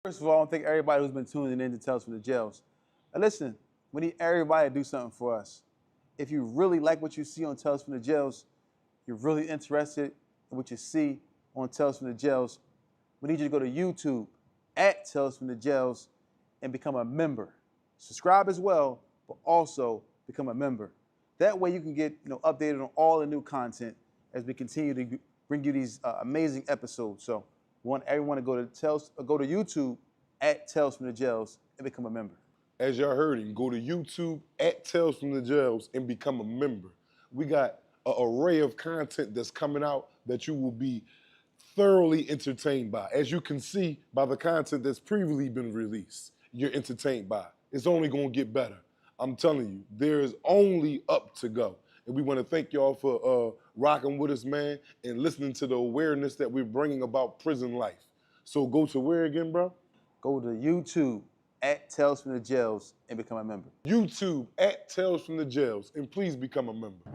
First of all, I want to thank everybody who's been tuning in to Tales from the Jails. Now listen, we need everybody to do something for us. If you really like what you see on Tales from the Jails, you're really interested in what you see on Tales from the Jails, we need you to go to YouTube at Tales from the Jails and become a member. Subscribe as well, but also become a member. That way you can get updated on all the new content as we continue to bring you these amazing episodes. So we want everyone to go to YouTube at Tales from the Jails and become a member. As y'all heard it, go to YouTube at Tales from the Jails and become a member. We got an array of content that's coming out that you will be thoroughly entertained by. As you can see by the content that's previously been released, you're entertained by. It's only gonna get better. I'm telling you, there's only up to go. And we wanna thank y'all for rocking with us, man, and listening to the awareness that we're bringing about prison life. So go to where again, bro? Go to YouTube at Tales from the Jails and become a member. YouTube at Tales from the Jails, and please become a member.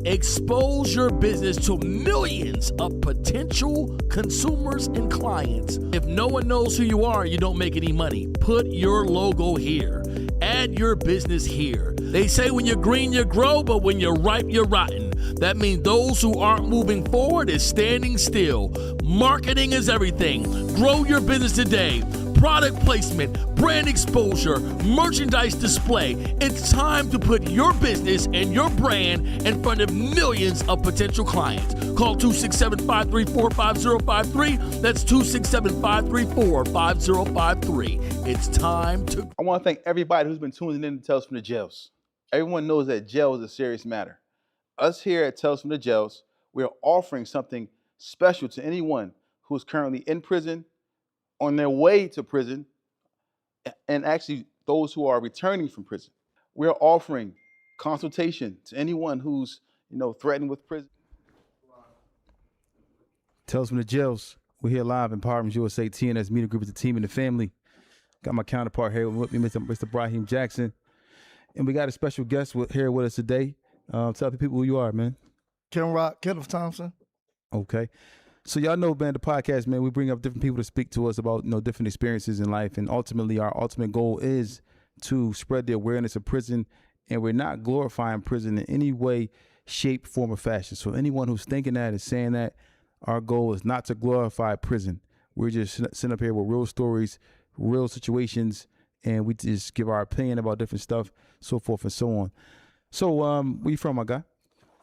Expose your business to millions of potential consumers and clients. If no one knows who you are, you don't make any money. Put your logo here. Add your business here. They say when you're green, you grow, but when you're ripe, you're rotten. That means those who aren't moving forward is standing still. Marketing is everything. Grow your business today. Product placement, brand exposure, merchandise display. It's time to put your business and your brand in front of millions of potential clients. Call 267-534-5053. That's 267-534-5053. It's time to... I want to thank everybody who's been tuning in to Tales from the Jails. Everyone knows that jail is a serious matter. Us here at Tales from the Jails, we are offering something special to anyone who is currently in prison, on their way to prison, and actually those who are returning from prison. We're offering consultation to anyone who's threatened with prison. Tales from the Jails. We're here live in Empowerment USA TNS Media Group. It's the team and the family. Got my counterpart here with me, Mr. Brahim Jackson. And we got a special guest here with us today. Tell the people who you are, man. Kenneth Thompson. Okay. So y'all know, man, the podcast, man, we bring up different people to speak to us about, different experiences in life. And ultimately, our ultimate goal is to spread the awareness of prison. And we're not glorifying prison in any way, shape, form, or fashion. So anyone who's thinking that is saying that, our goal is not to glorify prison. We're just sitting up here with real stories, real situations, and we just give our opinion about different stuff, so forth and so on. So, where you from, my guy?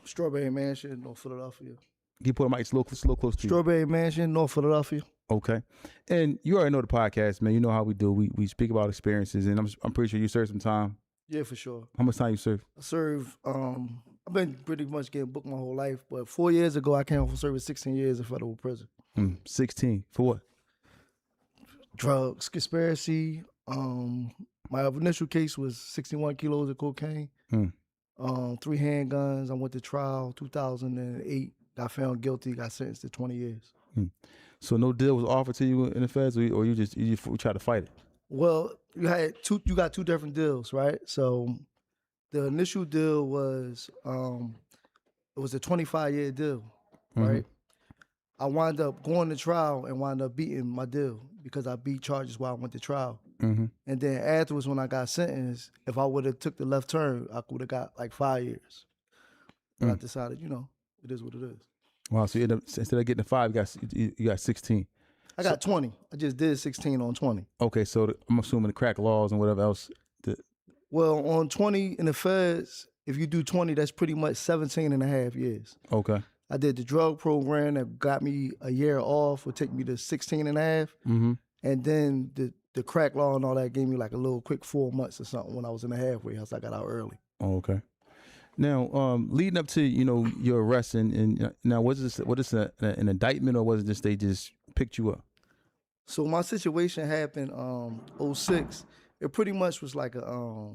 Strawberry Mansion, North Philadelphia. Can you put a mic a little close to you? Strawberry Mansion, North Philadelphia. Okay. And you already know the podcast, man. You know how we do. We speak about experiences, and I'm pretty sure you served some time. Yeah, for sure. How much time you served? I served, I've been pretty much getting booked my whole life, but 4 years ago, I came home from serving 16 years in federal prison. 16. For what? Drugs, conspiracy. My initial case was 61 kilos of cocaine, 3 handguns. I went to trial 2008. Got found guilty, got sentenced to 20 years. So no deal was offered to you in the feds, or you tried to fight it? Well, you got two different deals, right? So the initial deal was it was a 25-year deal, right? I wound up going to trial and wound up beating my deal because I beat charges while I went to trial. And then afterwards, when I got sentenced, if I would have took the left turn, I would have got like 5 years. But I decided, it is what it is. Wow, so you ended up, instead of getting 5, you got 16. I got 20. I just did 16 on 20. Okay, so I'm assuming the crack laws and whatever else. Well, on 20 in the feds, if you do 20, that's pretty much 17 and a half years. Okay. I did the drug program that got me a year off, would take me to 16 and a half. And then the crack law and all that gave me like a little quick 4 months or something when I was in the halfway house. I got out early. Oh, okay. Now, leading up to your arrest, and now what is an indictment, or was it just they just picked you up? So my situation happened 06. It pretty much was like a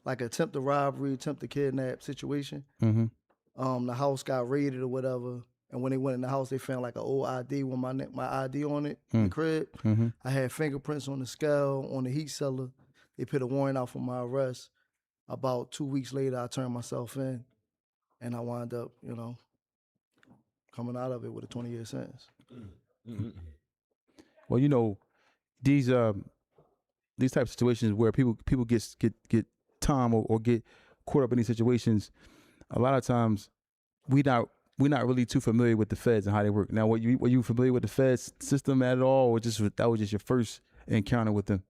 attempted robbery, attempted kidnap situation. The house got raided or whatever, and when they went in the house, they found like an old ID with my ID on it in the crib. I had fingerprints on the scale, on the heat cellar. They put a warrant out for my arrest. About 2 weeks later, I turned myself in, and I wound up, coming out of it with a 20-year sentence. Well, you know, these type of situations where people get time or get caught up in these situations, a lot of times we're not really too familiar with the feds and how they work. Now, were you familiar with the feds system at all, or that was just your first encounter with them?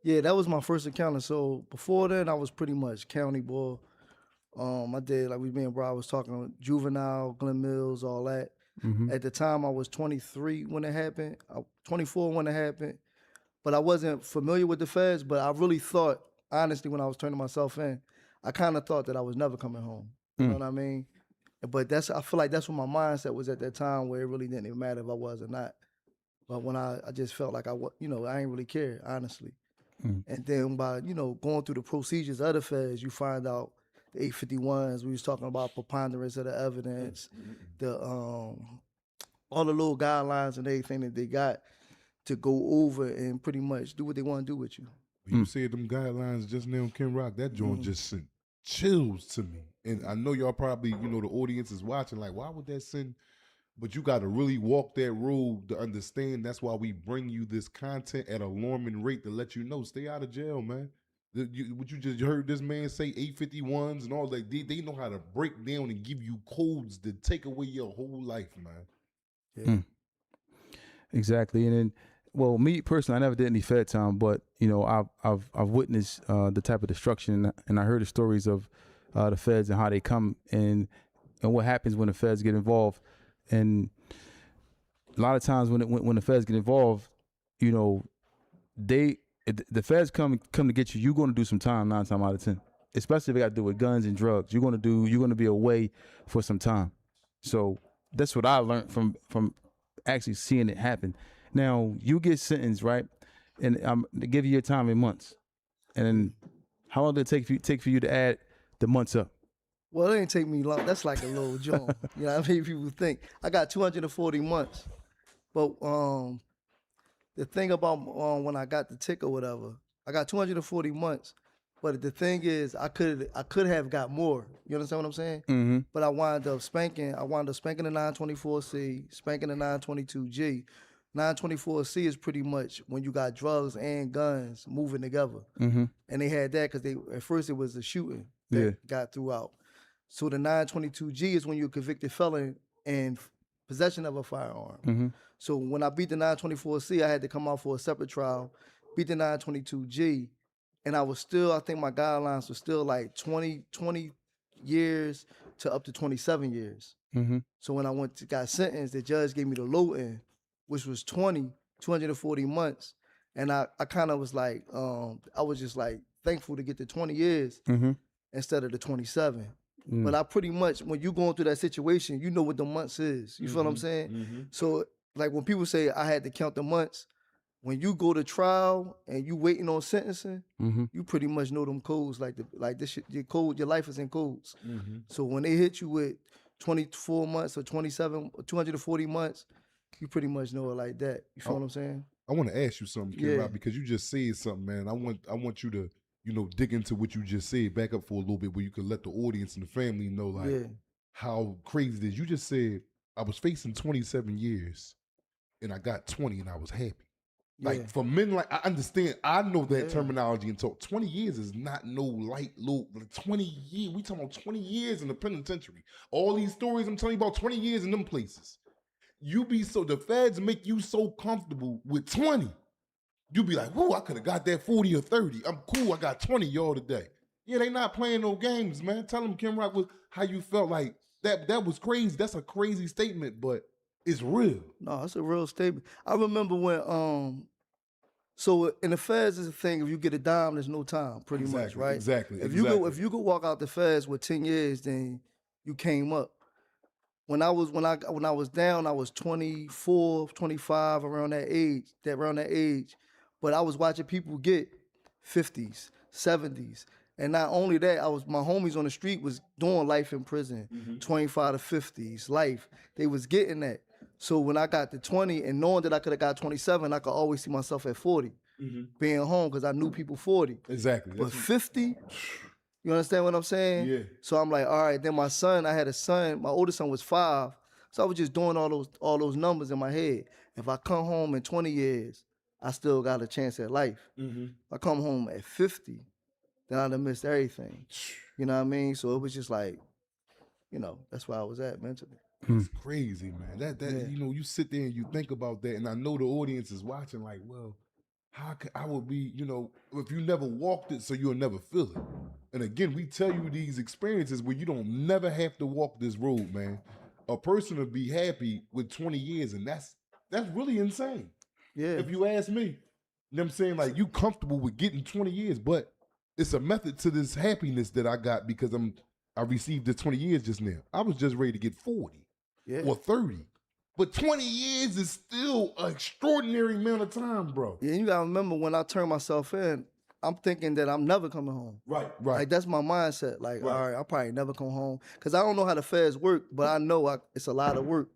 Yeah, that was my first encounter. So before then, I was pretty much county boy. I did, like me and Bro was talking, juvenile, Glen Mills, all that. Mm-hmm. At the time, I was 23 when it happened, 24 when it happened, but I wasn't familiar with the feds. But I really thought, honestly, when I was turning myself in, I kind of thought that I was never coming home. You know what I mean? But I feel like that's what my mindset was at that time, where it really didn't even matter if I was or not. But when I just felt like I ain't really care, honestly. And then by, going through the procedures of the feds, you find out the 851s, we was talking about preponderance of the evidence, the all the little guidelines and everything that they got to go over and pretty much do what they want to do with you. You said them guidelines just now, Ken Rock, that joint just sent chills to me. And I know y'all probably, the audience is watching, like, why would that send? But you got to really walk that road to understand. That's why we bring you this content at an alarming rate to let you know, stay out of jail, man. What you just heard this man say, 851s and all that, they know how to break down and give you codes to take away your whole life, man. Yeah. Exactly. And then, well, me personally, I never did any Fed time, but I've witnessed the type of destruction, and I heard the stories of the feds and how they come and what happens when the feds get involved. And a lot of times when the feds get involved, the feds come to get you. You're going to do some time 9 times out of 10, especially if it got to do with guns and drugs. You're going to be away for some time. So that's what I learned from actually seeing it happen. Now you get sentenced, right? And they give you your time in months. And then how long did it take for you to add the months up? Well, it didn't take me long. That's like a little joint. You know what I mean? People think. I got 240 months. But the thing about when I got the tick or whatever, I got 240 months. But the thing is, I could have got more. You understand what I'm saying? Mm-hmm. But I wound up spanking the 924C, spanking the 922G. 924C is pretty much when you got drugs and guns moving together. Mm-hmm. And they had that because at first it was a shooting that got throughout. So the 922G is when you're a convicted felon in possession of a firearm. Mm-hmm. So when I beat the 924C, I had to come out for a separate trial, beat the 922G, and I think my guidelines were still like 20 years to up to 27 years. Mm-hmm. So when I got sentenced, the judge gave me the low end, which was 240 months. And I kind of was like, I was just like thankful to get the 20 years instead of the 27. But I pretty much, when you going through that situation, you know what the months is. You feel what I'm saying? So like when people say I had to count the months, when you go to trial and you waiting on sentencing, you pretty much know them codes. Like this shit, your code, your life is in codes. So when they hit you with 24 months or 27, or 240 months, you pretty much know it like that. You feel what I'm saying? I want to ask you something, Ken Rock, because you just said something, man. I want you to, dig into what you just said, back up for a little bit, where you could let the audience and the family know, like, how crazy it is. You just said, I was facing 27 years, and I got 20, and I was happy. Like, for men, like, I understand, I know that terminology, and talk. 20 years is not no light, little, 20 years, we talking about 20 years in the penitentiary. All these stories I'm telling you about, 20 years in them places. The feds make you so comfortable with 20. You be like, whoa, I could have got that 40 or 30. I'm cool, I got 20 y'all today. Yeah, they not playing no games, man. Tell them, Ken Rock, how you felt like that was crazy. That's a crazy statement, but it's real. No, it's a real statement. I remember when, so in the feds is a thing, if you get a dime, there's no time, pretty much, right? Exactly. If you go walk out the feds with 10 years, then you came up. When I was down, I was 24, 25, around that age. But I was watching people get 50s, 70s. And not only that, my homies on the street was doing life in prison, 25 to 50s, life. They was getting that. So when I got to 20 and knowing that I could have got 27, I could always see myself at 40, being home, because I knew people 40. Exactly. But 50, you understand what I'm saying? Yeah. So I'm like, all right, then my son, I had a son, my oldest son was 5. So I was just doing all those numbers in my head. If I come home in 20 years, I still got a chance at life. If I come home at 50, then I'd have missed everything. You know what I mean? So it was just like, that's where I was at mentally. It's crazy, man. You sit there and you think about that, and I know the audience is watching like, well, how could I would be, if you never walked it, so you'll never feel it. And again, we tell you these experiences where you don't never have to walk this road, man. A person will be happy with 20 years, and that's really insane. Yeah. If you ask me, you know what I'm saying? Like, you comfortable with getting 20 years, but it's a method to this happiness that I got because I received the 20 years just now. I was just ready to get 40 or 30. But 20 years is still an extraordinary amount of time, bro. Yeah, you gotta remember when I turned myself in, I'm thinking that I'm never coming home. Right. Like, that's my mindset. Like, all right, I'll probably never come home. Because I don't know how the feds work, but I know it's a lot of work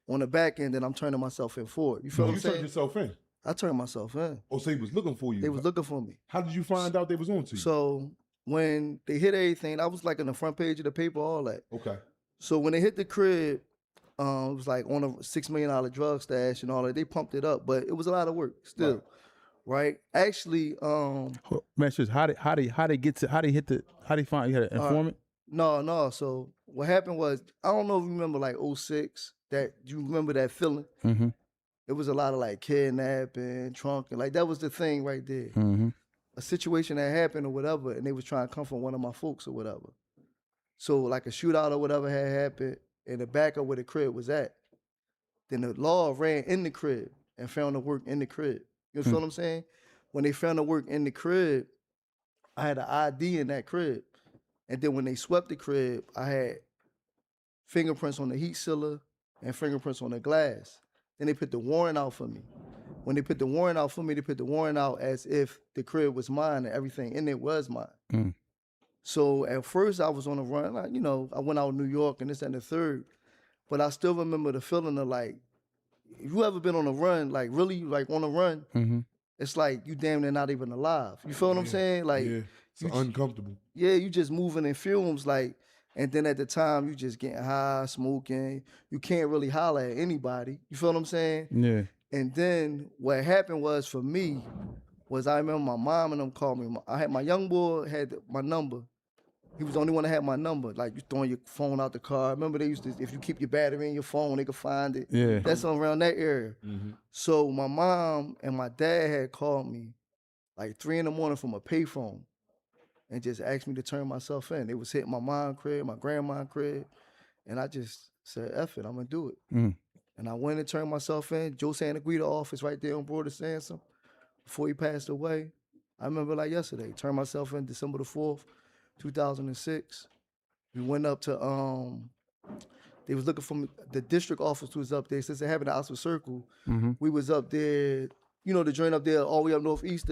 on the back end that I'm turning myself in for. You feel what I'm saying? You turned yourself in? I turned myself in. Oh, so he was looking for you? They was looking for me. How did you find out they was on to you? So when they hit everything, I was like in the front page of the paper, all that. Okay. So when they hit the crib, it was like on a $6 million drug stash and all that. They pumped it up, but it was a lot of work still. Right? Actually, Man, how they find you had an informant? No. So what happened was, I don't know if you remember like 06, that you remember that feeling? Mm-hmm. It was a lot of like kidnapping, trunking, like that was the thing right there. Mm-hmm. A situation that happened or whatever, and they was trying to come from one of my folks or whatever. So like a shootout or whatever had happened in the back of where the crib was at. Then the law ran in the crib and found the work in the crib. You feel what I'm saying? When they found the work in the crib, I had an ID in that crib. And then when they swept the crib, I had fingerprints on the heat sealer and fingerprints on the glass. Then they put the warrant out for me. When they put the warrant out for me, they put the warrant out as if the crib was mine and everything in it was mine. Mm. So at first I was on a run, like, I went out to New York and this and the third, but I still remember the feeling of like, if you ever been on a run, like really like on a run, Mm-hmm. it's like you damn near not even alive. You feel what I'm saying? Like, it's uncomfortable. Yeah, you just moving in fumes, like, and then at the time you just getting high, smoking. You can't really holler at anybody. You feel what I'm saying? Yeah. And then what happened was for me was I remember my mom and them called me. I had my young boy had my number. He was the only one that had my number. Like, you throwing your phone out the car. Remember they used to, if you keep your battery in your phone, they could find it. Yeah. That's around that area. Mm-hmm. So my mom and my dad had called me like 3 a.m. from a payphone and just asked me to turn myself in. They was hitting my mom crib, my grandma crib, and I just said, F it, I'm gonna do it. Mm. And I went and turned myself in. Joe Santaguida office right there on Broad of Sansom before he passed away. I remember like yesterday, turned myself in December the 4th, 2006. We went up to, they was looking for me, the district office was up there. Since it happened at Oxford Circle, we was up there, the joint up there all the way up northeast,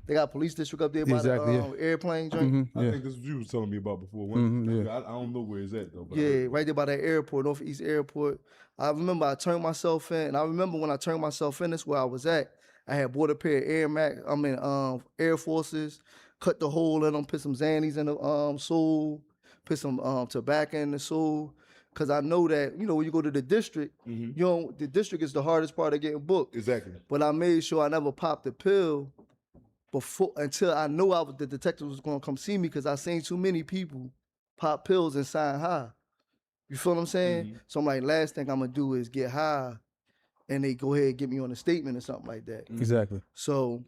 they got a police district up there by the airplane joint. Mm-hmm. I think this is what you was telling me about before. I don't know where it's at though. But Right there by that airport, northeast airport. I remember I turned myself in, and I remember when I turned myself in, that's where I was at. I had bought a pair of Air Forces, cut the hole in them, put some Xannies in the sole, put some tobacco in the sole. Cause I know that, when you go to the district, the district is the hardest part of getting booked. Exactly. But I made sure I never popped the pill until I knew the detective was gonna come see me, because I seen too many people pop pills and sign high. You feel what I'm saying? Mm-hmm. So I'm like, last thing I'm gonna do is get high and they go ahead and get me on a statement or something like that. Exactly. So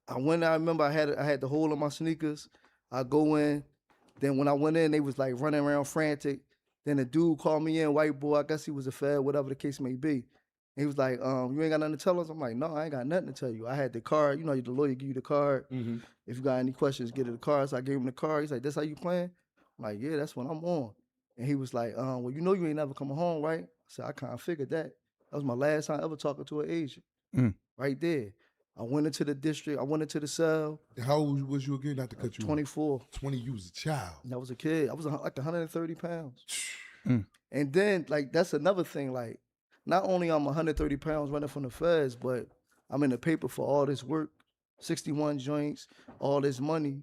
I remember I had the hole in my sneakers. I go in, then when I went in, they was like running around frantic. Then the dude called me in, white boy, I guess he was a fed, whatever the case may be. He was like, you ain't got nothing to tell us? I'm like, no, I ain't got nothing to tell you. I had the card, the lawyer give you the card. Mm-hmm. If you got any questions, get it the card. So I gave him the card. He's like, that's how you playing? I'm like, yeah, that's what I'm on. And he was like, well, you ain't never coming home, right? I said, I kind of figured that. That was my last time ever talking to an agent. Right there. I went into the district. I went into the cell. How old was you again? Not to cut you 24. 20, you was a child. I was a kid. I was like 130 pounds. And then, like, that's another thing. Like, not only I'm 130 pounds running from the feds, but I'm in the paper for all this work, 61 joints, all this money.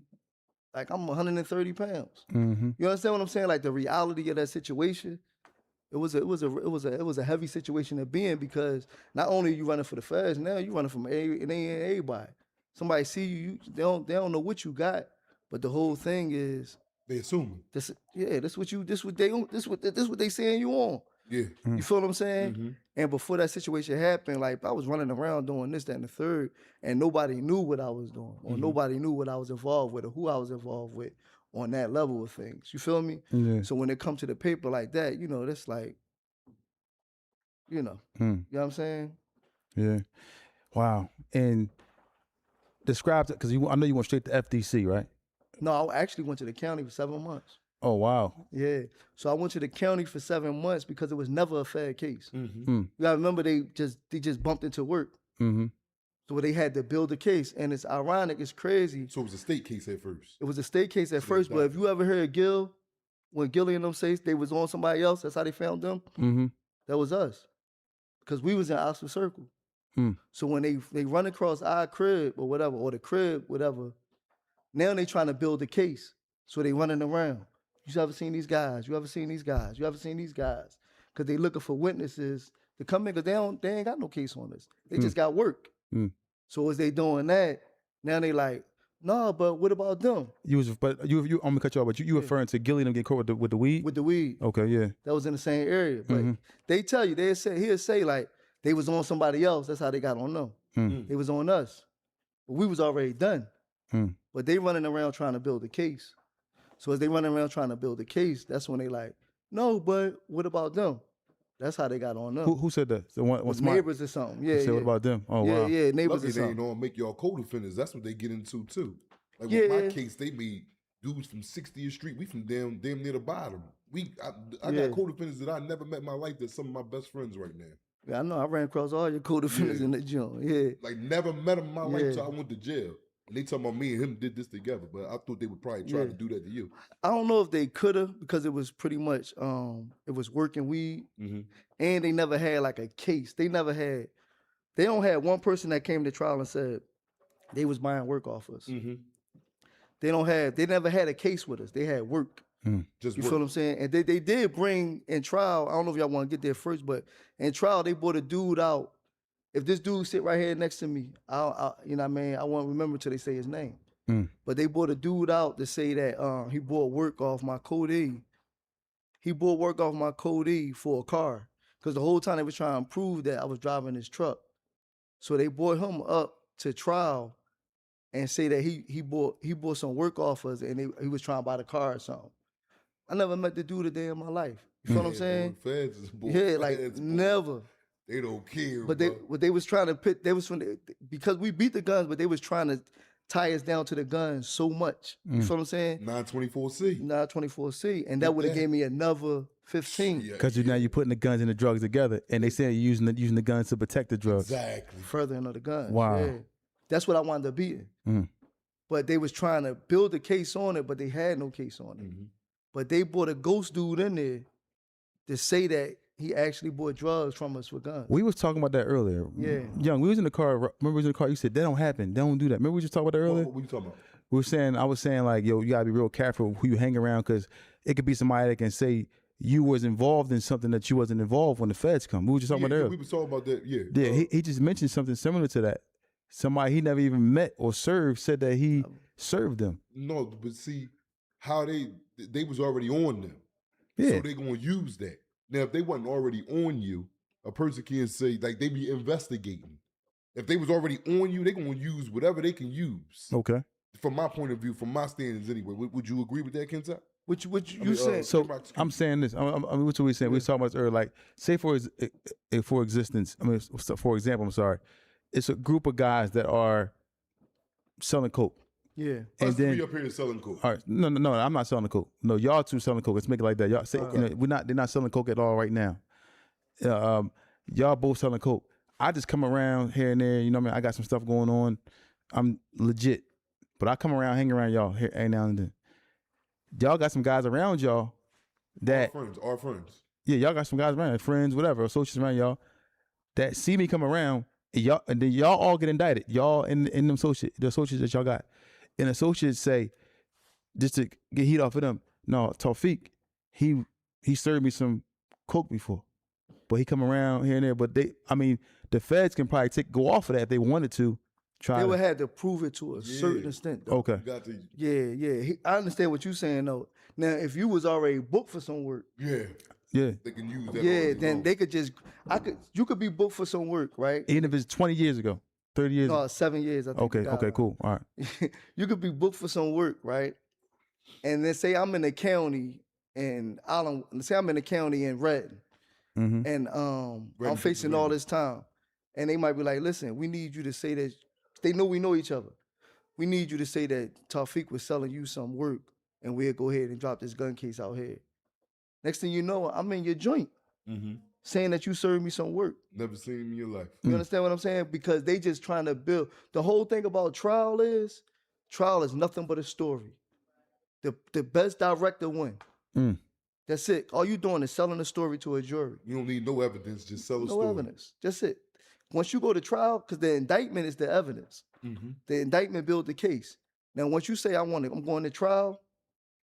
Like, I'm 130 pounds. Mm-hmm. You understand what I'm saying? Like, the reality of that situation, It was a heavy situation to be in because not only are you running for the feds, now you running from everybody. Somebody see you, they don't know what you got, but the whole thing is They assuming. this what they saying you on. Yeah. You feel what I'm saying? And before that situation happened, like I was running around doing this, that, and the third, and nobody knew what I was doing, or nobody knew what I was involved with, or who I was involved with on that level of things. You feel me? Yeah. So when it comes to the paper like that, that's like, you know what I'm saying? Yeah. Wow. And describe it, because I know you went straight to FDC, right? No, I actually went to the county for 7 months. Oh, wow. Yeah. So I went to the county for 7 months because it was never a fair case. Mm-hmm. You gotta remember they just bumped into work. Mm-hmm. So they had to build a case. And it's ironic, it's crazy. So it was a state case at first. It was a state case at first, but if you ever heard Gil, when Gilly and them say they was on somebody else, that's how they found them. Mm-hmm. That was us. Because we was in Oxford Circle. So when they run across our crib or whatever, or the crib, whatever, now they trying to build a case. So they running around. You ever seen these guys? You ever seen these guys? You ever seen these guys? Because they looking for witnesses to come in, because they ain't got no case on this. They just got work. So as they doing that, now they like, no, but what about them? You I'm gonna cut you off, but you referring to Gilly and them getting caught with the weed? With the weed. Okay, yeah. That was in the same area. But they tell you, he'll say like, they was on somebody else. That's how they got on them. They was on us. But we was already done. But they running around trying to build a case. So as they running around trying to build a case, that's when they like, no, but what about them? That's how they got on them. Who said that? The one, Was neighbors or something. Yeah, Said, what about them? Oh, yeah, wow. yeah, neighbors Luckily or they something. don't make y'all co-defendants. That's what they get into too. Like Yeah, with my yeah. case, they made dudes from 60th Street. We from damn near the bottom. I Yeah. got co-defendants that I never met in my life. That's some of my best friends right now. Yeah, I know. I ran across all your co-defendants Yeah. in the gym. Yeah. Like never met them in my life Yeah. until I went to jail. And they talking about me and him did this together, but I thought they would probably try to do that to you. I don't know if they could have, because it was pretty much it was working weed, and they never had like a case. They don't have one person that came to trial and said they was buying work off us. They never had a case with us. They had work. Just You work. feel what I'm saying? And they did bring in trial. I don't know if y'all want to get there first, but in trial they brought a dude out. If this dude sit right here next to me, I you know what I mean, I won't remember till they say his name. But they brought a dude out to say that he bought work off my code E. He bought work off my code E for a car. Because the whole time they was trying to prove that I was driving his truck. So they brought him up to trial and say that he bought some work off us, and he was trying to buy the car or something. I never met the dude a day in my life. You feel what I'm saying? Feds is bull. Yeah, like Feds bull. never. They don't care. But bro. they was trying to pit. They was because we beat the guns, but they was trying to tie us down to the guns so much. You feel what I'm saying? 924C. Not 24C, and that would have gave me another 15. Yeah, Because now you're putting the guns and the drugs together, and they say you're using the guns to protect the drugs. exactly. Further into the guns. Wow. Yeah. That's what I wanted to beating. But they was trying to build a case on it, but they had no case on it. But they brought a ghost dude in there to say that he actually bought drugs from us with guns. We was talking about that earlier. Yeah. Young, we was in the car. Remember we was in the car? You said, that don't happen. They don't do that. Remember we just talked about that earlier? What you talking about? I was saying like, yo, you gotta be real careful who you hang around, because it could be somebody that can say you was involved in something that you wasn't involved when the feds come. We were just talking about that We earlier. was talking about that, yeah. Yeah, he just mentioned something similar to that. Somebody he never even met or served said that he served them. No, but see, how they was already on them. Yeah. So they gonna use that. Now, if they wasn't already on you, a person can say, like, they be investigating. If they was already on you, they gonna use whatever they can use. Okay. From my point of view, from my standards anyway. Would you agree with that, Kenta? Which you said. So I'm saying this. I mean, what we saying? We was talking about this earlier. Like, say for existence. I mean, for example, I'm sorry. It's a group of guys that are selling coke. Yeah. And Us then three up here selling coke. all right, no, I'm not selling coke. No, y'all two selling coke. Let's make it like that. Y'all say, they're not selling coke at all right now. Y'all both selling coke. I just come around here and there. You know what I mean? I got some stuff going on. I'm legit, but I come around, hang around y'all here every now and then. Y'all got some guys around y'all that Our friends. yeah, y'all got some guys around, friends, whatever, associates around y'all that see me come around, and then y'all all get indicted. Y'all in them the associates that y'all got, and associates say, just to get heat off of them. No, Tawfiq, he served me some coke before, but he come around here and there. But the feds can probably go off of that if they wanted to. They would have to prove it to a certain extent, though. Okay. You got to, Yeah. I understand what you're saying, though. Now, if you was already booked for some work, Yeah. they can use that. yeah, then they could just, you could be booked for some work, right? Even if it's 20 years ago, 30 years. No, 7 years. I think. Okay, cool. All right. You could be booked for some work, right? And then say I'm in the county and say I'm in the county in Redden, Mm-hmm. and I'm facing all this time, and they might be like, listen, we need you to say that. They know we know each other. We need you to say that Tawfiq was selling you some work, and we'll go ahead and drop this gun case out here. Next thing you know, I'm in your joint, saying that you served me some work. Never seen him in your life. You understand what I'm saying? Because they just trying to build. The whole thing about trial is nothing but a story. The best director win. That's it. All you doing is selling a story to a jury. You don't need no evidence, just sell a No story. evidence. Just it. Once you go to trial, because the indictment is the evidence. The indictment builds the case. Now, once you say I'm going to trial,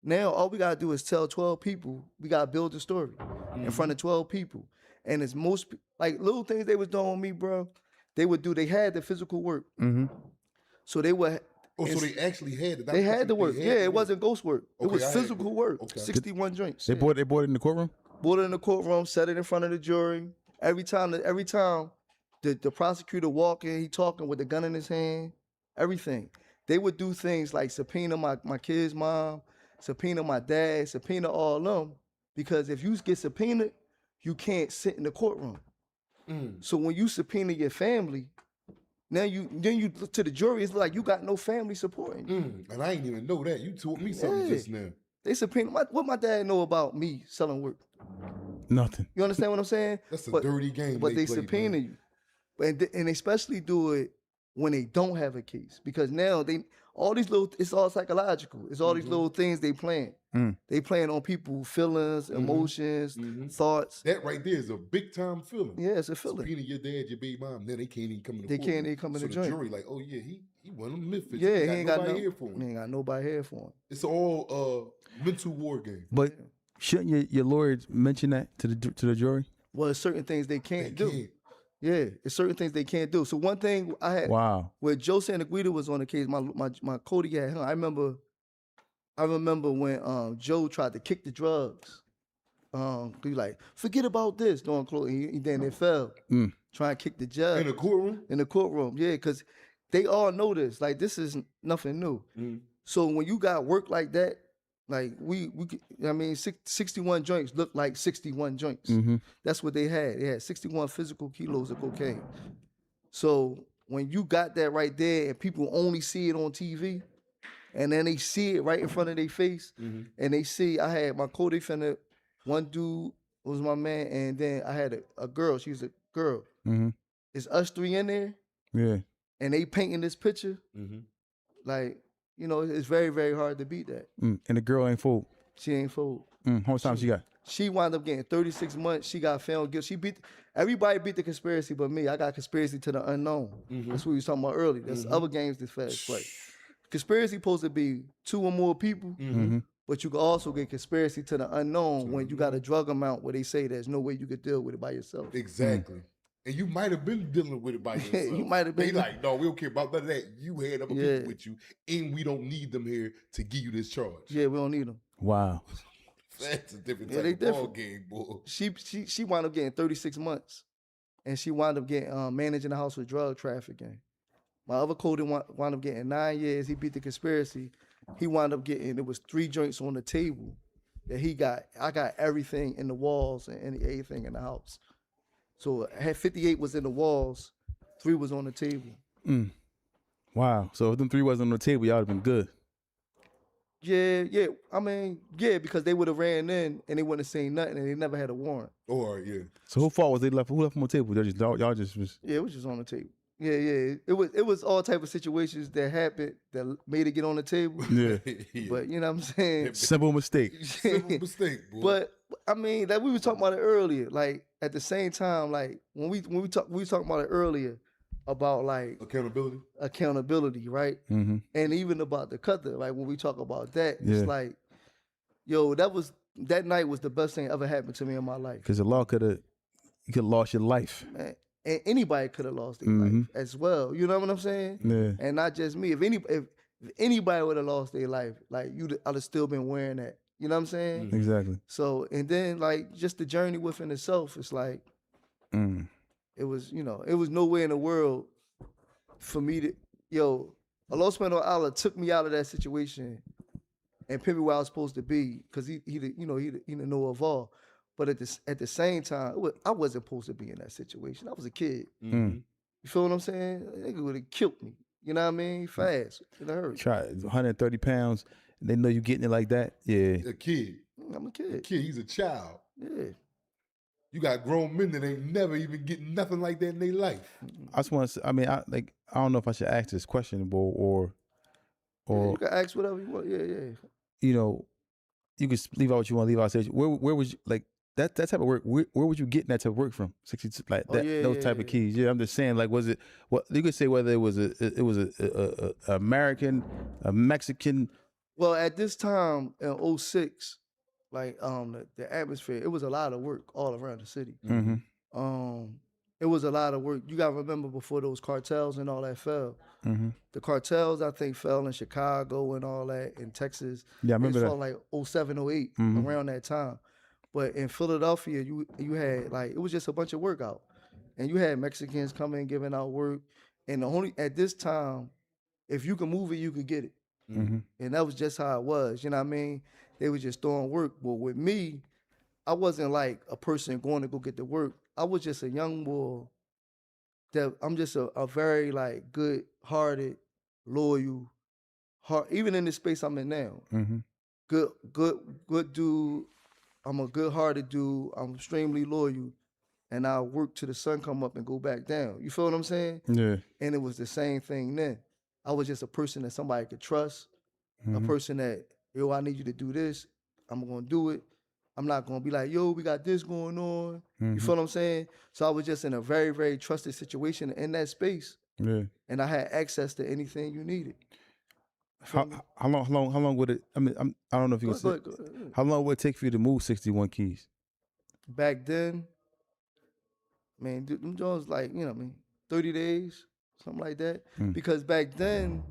now all we gotta do is tell 12 people. We gotta build the story in front of 12 people. And it's most like little things they was doing with me, bro. They had the physical work. So they would. Oh, so they actually had it. They had the work. Yeah, it wasn't ghost work. It Okay, was I had physical work. Okay. 61 joints. They bought it in the courtroom. Brought it in the courtroom, set it in front of the jury. Every time the prosecutor walking, he talking with the gun in his hand, everything. They would do things like subpoena my kid's mom, subpoena my dad, subpoena all of them, because if you get subpoenaed, you can't sit in the courtroom. So when you subpoena your family, then you look to the jury, it's like you got no family supporting you. And I ain't even know that. You told me something just now. They subpoena what my dad know about me selling work. Nothing. You understand what I'm saying? That's a dirty game. But they play, subpoena man. you. And they especially do it when they don't have a case, because now it's all psychological. It's all these little things they playing. They playing on people's feelings, emotions, thoughts. That right there is a big time feeling. Yeah, it's a feeling. Subpoena your dad, your baby mom, then they can't even come in the They courtroom. can't even come in so the the joint. jury like, oh yeah, he one of them misfits. Yeah, he he ain't got nobody here for him. He ain't got nobody here for him. It's all mental war game. But shouldn't your lawyers mention that to the jury? Well, there's certain things they can't do. Can't. Yeah, it's certain things they can't do. So one thing I had, where Joe Santaguida was on the case, my Cody had him. I remember when Joe tried to kick the drugs. He like, forget about this. Then they fell. Trying to kick the judge. In the courtroom? In the courtroom, yeah, because they all know this. Like, this is nothing new. So when you got work like that, like 61 joints look like 61 joints. That's what they had. They had 61 physical kilos of cocaine. So when you got that right there and people only see it on TV, and then they see it right in front of their face, and they see, I had my co-defendant, one dude was my man, and then I had a girl, she's a girl. It's us three in there, and they painting this picture, like, you know, it's very, very hard to beat that. And the girl ain't fooled. She ain't fooled. How much time she got? She wound up getting 36 months. She got found guilty. Everybody beat the conspiracy but me. I got conspiracy to the unknown. That's what we was talking about earlier. There's other games this fast play. Conspiracy supposed to be 2 or more people, but you can also get conspiracy to the unknown when you got a drug amount where they say there's no way you could deal with it by yourself. Exactly. And you might have been dealing with it by yourself. You might have been. They like, no, we don't care about none of that. You had other people with you, and we don't need them here to give you this charge. Yeah, we don't need them. Wow. That's a different type of ball game, boy. She wound up getting 36 months, and she wound up getting managing the house with drug trafficking. My other code wound up getting 9 years. He beat the conspiracy. He wound up getting, it was 3 joints on the table that he got. I got everything in the walls and anything in the house. So I had 58 was in the walls, 3 was on the table. Wow. So if them 3 wasn't on the table, y'all would have been good. Yeah. I mean, yeah, because they would have ran in and they wouldn't have seen nothing and they never had a warrant. Yeah. So who fault was they left? Who left them on the table? Y'all just was. Yeah, it was just on the table. Yeah. It was all type of situations that happened that made it get on the table. Yeah. But you know what I'm saying? Simple mistake. Simple mistake, boy. But I mean, like we were talking about it earlier. Like at the same time, like when we was talking about it earlier about like accountability, right? And even about the cutter, like when we talk about that, it's like, yo, that was that night was the best thing ever happened to me in my life. Because the law you could have lost your life. Man. And anybody could have lost their life as well. You know what I'm saying? Yeah. And not just me. If anybody would have lost their life, like I'd have still been wearing that. You know what I'm saying? Exactly. So, and then like just the journey within itself, it's like, it was, it was nowhere in the world for me to, Allah subhanahu wa ta'ala took me out of that situation and put me where I was supposed to be, because he didn't know of all. But at the same time, I wasn't supposed to be in that situation. I was a kid. You feel what I'm saying? Nigga would have killed me. You know what I mean? Fast. It hurt. Try 130 pounds. They know you getting it like that. Yeah. A kid. I'm a kid. He's a child. Yeah. You got grown men that ain't never even getting nothing like that in their life. I just want to. I mean, I don't know if I should ask this question, or you can ask whatever you want. Yeah. You can leave out what you want to leave out. Say where was you, like that type of work? Where would you get that type of work from? 60 like that, those type of keys. Yeah, I'm just saying. Like, was it what you could say? Whether it was a American, a Mexican. Well, at this time in 06, like the atmosphere, it was a lot of work all around the city. It was a lot of work. You gotta remember, before those cartels and all that fell, the cartels I think fell in Chicago and all that, in Texas. Yeah, I remember that. It fell like 07, 08, around that time. But in Philadelphia, you had like, it was just a bunch of work out, and you had Mexicans coming giving out work, and at this time, if you can move it, you could get it. And that was just how it was. You know what I mean? They were just throwing work. But with me, I wasn't like a person going to go get the work. I was just a young boy that I'm just a very like good-hearted, loyal, even in the space I'm in now. Good dude. I'm a good-hearted dude. I'm extremely loyal. And I work till the sun come up and go back down. You feel what I'm saying? Yeah. And it was the same thing then. I was just a person that somebody could trust, a person that, I need you to do this. I'm going to do it. I'm not going to be like, we got this going on. You feel what I'm saying? So I was just in a very, very trusted situation in that space. Yeah. And I had access to anything you needed. How long would it, I mean, I don't know if you can say, how long would it take for you to move 61 keys? Back then, man, them Jones like, 30 days, something like that. Because back then,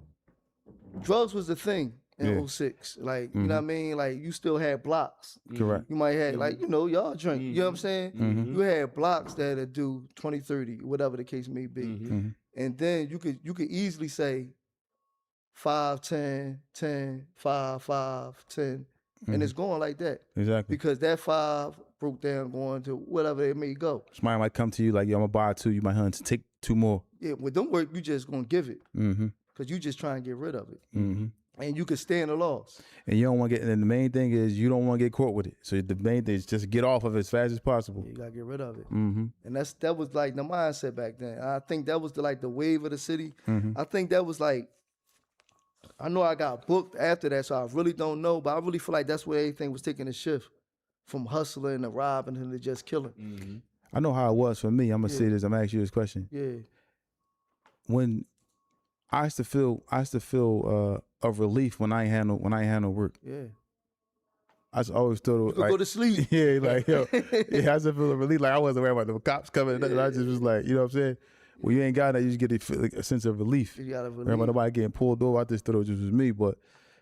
drugs was the thing in 06. Like, you know what I mean? Like, you still had blocks. Correct. You might have, like, y'all drink. You know what I'm saying? You had blocks that'd do 20, 30, whatever the case may be. And then you could easily say 5, 10, 10, 5, 5, 10. And it's going like that. Exactly. Because that 5 broke down going to whatever it may go. Somebody might come to you like, I'm going to buy 2. You might hunt to take 2 more. Yeah, with them work, you just going to give it. Because you just try and get rid of it. And you could stand the loss. And you don't want to get, and the main thing is you don't want to get caught with it. So the main thing is just get off of it as fast as possible. Yeah, you got to get rid of it. And that was like the mindset back then. I think that was the wave of the city. I think that was like, I know I got booked after that, so I really don't know, but I really feel like that's where everything was taking a shift from hustling to robbing and to just killing. I know how it was for me. I'm gonna say this. I'm gonna ask you this question. Yeah. When I used to feel a relief when I ain't had no work. Yeah. I just always thought You could go to sleep. Yeah, like I used to feel a relief. Like I wasn't worried about the cops coming. And I just was like, you know what I'm saying? When you ain't got that, you just get a sense of relief. You got a relief. Remember nobody getting pulled over. I just thought it just was me. But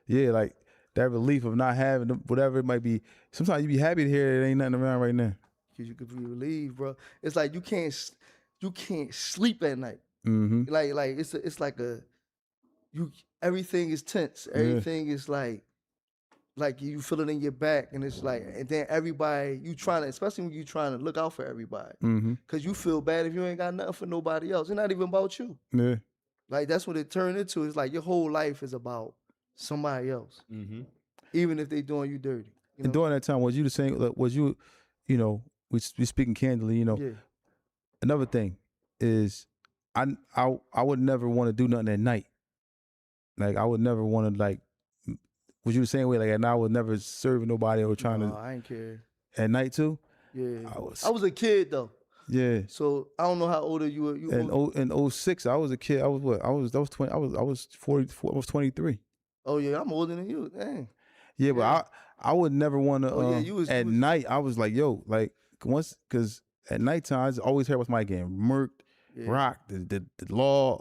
yeah, like that relief of not having whatever it might be. Sometimes you be happy to hear it ain't nothing around right now. Cause you could be relieved, bro. It's like you can't sleep at night. Like it's like everything is tense. Everything is like you feel it in your back, and it's like, and then everybody, especially when you trying to look out for everybody. Cause you feel bad if you ain't got nothing for nobody else. It's not even about you. Yeah. Like that's what it turned into. It's like your whole life is about somebody else. Even if they doing you dirty. And during that time, was you the same? Was you, we speaking candidly, Yeah. Another thing is I would never want to do nothing at night. Like I would never want to like, was you the same way? Like and I was never serving nobody or trying to. I ain't care. At night too? Yeah. I was a kid though. Yeah. So I don't know how old you were. In 06, I was a kid. I was what? I was 20. I was 44. I was 23. Oh yeah, I'm older than you. Dang. Yeah, but I would never want to. Oh, yeah, you was- at you was- night, I was like, yo, like because at nighttime I always heard what's my getting murked, rocked, the law,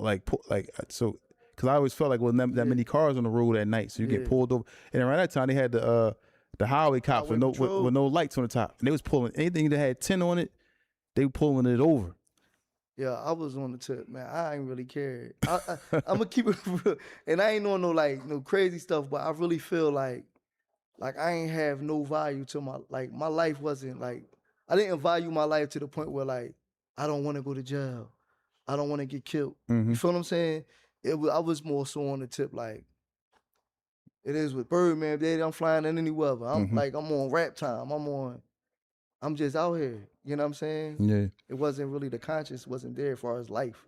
so. Because I always felt like wasn't that many cars on the road at night, so you get pulled over. And around that time, they had the highway cops with no lights on the top, and they was pulling anything that had 10 on it. They were pulling it over. Yeah, I was on the tip, man. I ain't really cared. I'm gonna keep it real, and I ain't on no crazy stuff, but I really feel like I ain't have no value to my life wasn't like I didn't value my life to the point where like I don't want to go to jail, I don't want to get killed. Mm-hmm. You feel what I'm saying? I was more so on the tip like it is with Birdman. Daddy, I'm flying in any weather. I'm I'm on rap time. I'm just out here. You know what I'm saying? Yeah. It wasn't really the conscience wasn't there as far as life.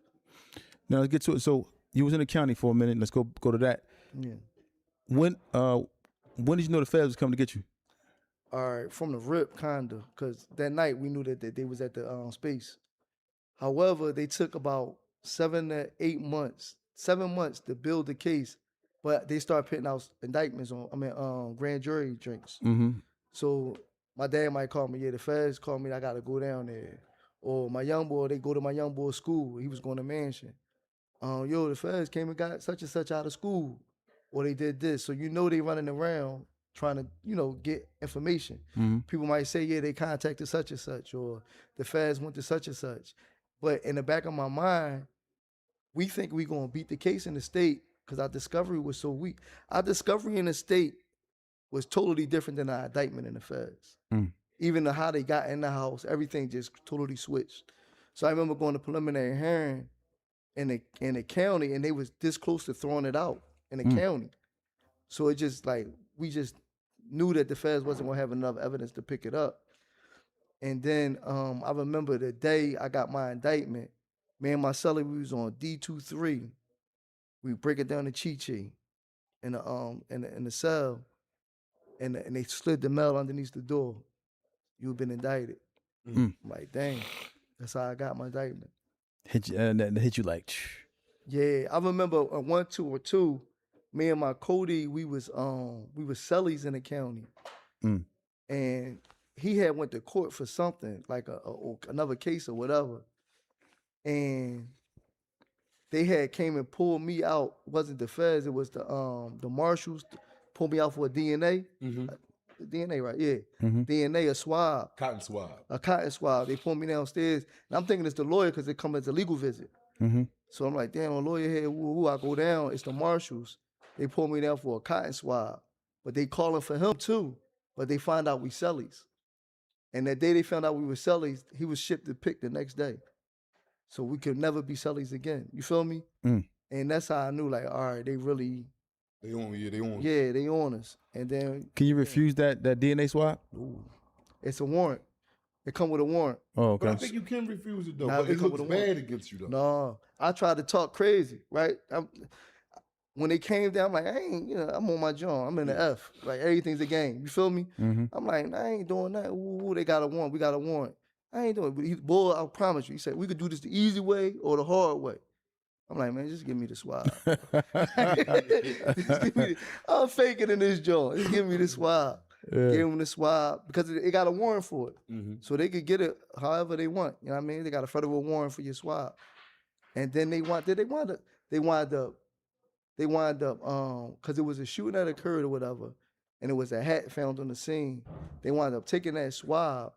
Now let's get to it. So you was in the county for a minute. Let's go to that. Yeah. When did you know the feds was coming to get you? All right, from the rip, kinda, because that night we knew that they was at the space. However, they took about 7 to 8 months, 7 months to build the case, but they started putting out indictments grand jury drinks. Mm-hmm. So my dad might call me, the feds called me, I gotta go down there. Or my young boy, they go to my young boy's school. He was going to mansion. The feds came and got such and such out of school. Or they did this. So they running around trying to, get information. Mm-hmm. People might say, yeah, they contacted such and such, or the feds went to such and such. But in the back of my mind, we think we gonna beat the case in the state because our discovery was so weak. Our discovery in the state was totally different than our indictment in the feds. Mm. Even how they got in the house, everything just totally switched. So I remember going to preliminary hearing in the county, and they was this close to throwing it out in the county. So it just we just knew that the feds wasn't gonna have enough evidence to pick it up. And then I remember the day I got my indictment, me and my cellie, we was on D23. We break it down to Chi-Chi in the cell, and they slid the mail underneath the door. You've been indicted. I'm like, dang, that's how I got my indictment. Hit you, and hit you like. Yeah, I remember 1, 2, or 2. Me and my Cody, we was cellies in the county, and he had went to court for something like another case or whatever, and they had came and pulled me out. It wasn't the feds, it was the marshals pulled me out for a DNA. DNA, right? Yeah. DNA, a swab. Cotton swab. A cotton swab. They pulled me downstairs. And I'm thinking it's the lawyer because they come as a legal visit. So I'm like, damn, a lawyer here. I go down. It's the marshals. They pulled me down for a cotton swab. But they calling for him too. But they find out we cellies. And that day they found out we were cellies, he was shipped to pick the next day. So we could never be cellies again. You feel me? And that's how I knew, like, all right, they really... They on us. Yeah, they on us. And then... Can you refuse that DNA swab? Ooh, it's a warrant. It come with a warrant. Oh, okay. But I think you can refuse it, though. Nah, But it it come looks with a warrant. bad against you, though. No, I tried to talk crazy, right? When they came down, I'm like, I ain't, I'm on my joint. I'm in the F. Like, everything's a game. You feel me? I'm like, I ain't doing that. Ooh, they got a warrant. We got a warrant. I ain't doing it. But boy, I promise you. He said, we could do this the easy way or the hard way. I'm like, man, just give me the swab. I'm faking in this joint. Just give me the swab. Yeah. Give them the swab because it got a warrant for it. So they could get it however they want. You know what I mean? They got a federal warrant for your swab. And then they wind up, because it was a shooting that occurred or whatever, and it was a hat found on the scene. They wound up taking that swab.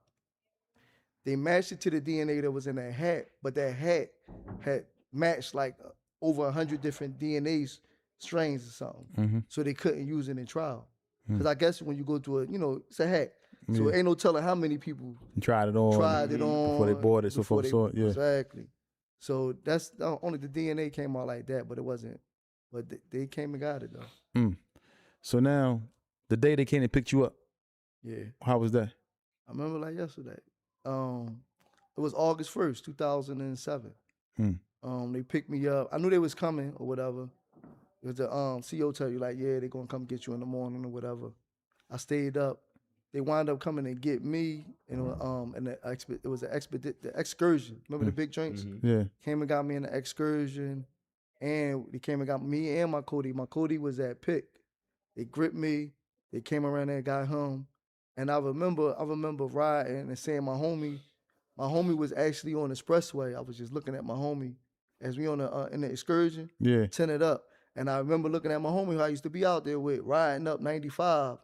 They matched it to the DNA that was in that hat, but that hat had matched like over 100 different DNA strains or something. So they couldn't use it in trial. Because I guess when you go to it's a hat. So ain't no telling how many people tried it on before they bought it. So folks saw it. Yeah. Exactly. So that's only the DNA came out like that, but it wasn't. But they came and got it though. So now, the day they came and picked you up, yeah, how was that? I remember like yesterday. It was August 1st, 2007. They picked me up. I knew they was coming or whatever. It was the CO tell you like, yeah, they gonna come get you in the morning or whatever. I stayed up. They wound up coming and get me, and it was the excursion. Remember the big drinks? Yeah. Came and got me in the excursion, and they came and got me and my Cody. My Cody was at Pick. They gripped me. They came around there, got him, and I remember riding and saying my homie was actually on the expressway. I was just looking at my homie as we on the in the excursion, Yeah. tinted up, and I remember looking at my homie who I used to be out there with, riding up 95,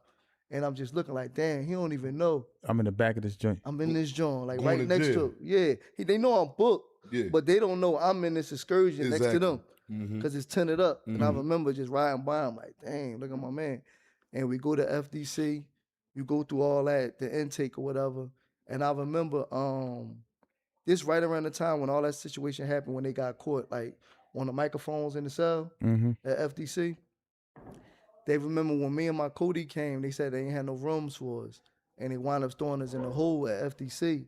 and I'm just looking like, damn, he don't even know I'm in the back of this joint. I'm in this joint, like Going right to next jail. to him. Yeah, they know I'm booked, Yeah. but they don't know I'm in this excursion next to Exactly. them because it's tinted up. And I remember just riding by, I'm like, dang, look at my man. And we go to FDC, you go through all that, the intake or whatever. And I remember this right around the time when all that situation happened, when they got caught, like on the microphones in the cell at FDC. They remember when me and my Cody came, they said they ain't had no rooms for us. And they wound up throwing us in the hole at FDC,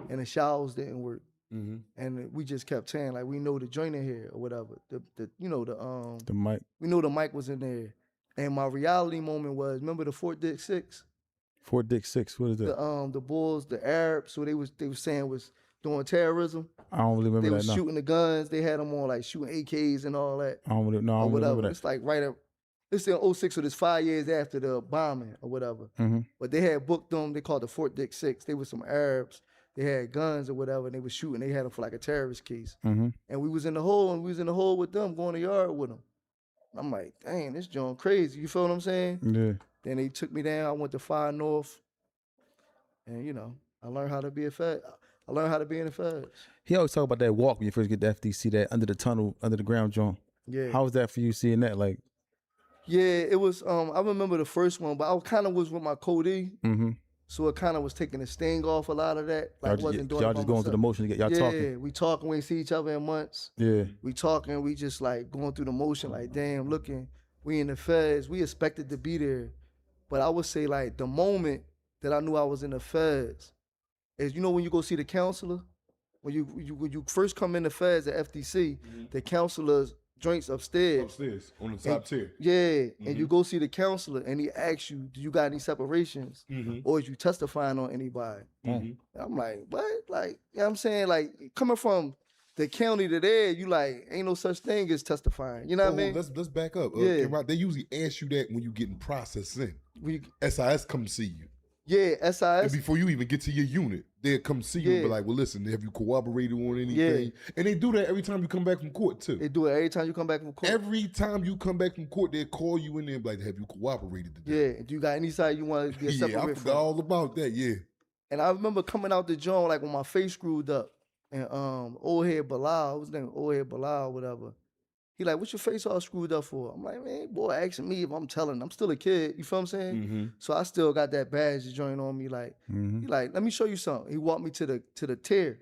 and the showers didn't work. And we just kept saying, like, we know the joint in here or whatever. The mic. we know the mic was in there. And my reality moment was, remember the Fort Dick 6? Fort Dick 6. What is that? The Bulls, the Arabs, who they was saying was doing terrorism. I don't really remember They that was now. shooting the guns. They had them on like shooting AKs and all that. I don't really or whatever. remember that. It's like right up. It's in 06, so it's 5 years after the bombing or whatever. But they had booked them. They called the Fort Dick 6. They were some Arabs. They had guns or whatever, and they was shooting. They had them for like a terrorist case. And we was in the hole, and we was in the hole with them, going to the yard with them. I'm like, dang, this joint crazy. You feel what I'm saying? Yeah. Then they took me down. I went to 5 North, and I learned how to be a Fed. I learned how to be in the Feds. He always talk about that walk when you first get to FDC, that under the tunnel, under the ground joint. Yeah. How was that for you seeing that? Like, Yeah, it was. I remember the first one, but I kind of was with my Cody, so it kind of was taking the sting off a lot of that. Like, wasn't doing. Y'all it just by going through the myself. motion to get y'all Yeah, talking. we talking. We ain't see each other in months. Yeah. We talking. We just like going through the motion. Like, damn, looking. We in the Feds. We expected to be there, but I would say like the moment that I knew I was in the Feds is when you go see the counselor. When you first come in the Feds at FDC, the counselor's joints upstairs. Upstairs, on the top tier. Yeah, and you go see the counselor, and he asks you, "Do you got any separations, or is you testifying on anybody?" I'm like, "What?" Like, you know what I'm saying? Like, coming from the county to there, you like, ain't no such thing as testifying. You know what I mean? Let's back up. Yeah. They usually ask you that when you getting processed in. We, SIS come see you. yeah, And SIS. before you even get to your unit, they'll come see you and be Yeah. like, well, listen, have you cooperated on anything? And they do that every time you come back from court, too. They do it every time you come back from court. Every time you come back from court, they'll call you in there and be like, have you cooperated today? Yeah, do you got any side you want to be separate Yeah, I from? forgot all about that, yeah. And I remember coming out the joint like when my face screwed up, and old head Bilal, what's his name? Old head Bilal, whatever. He like, what's your face all screwed up for? I'm like, man, boy, asking me if I'm telling. I'm still a kid. You feel what I'm saying? So I still got that badge joint on me. Like, he like, let me show you something. He walked me to the tier.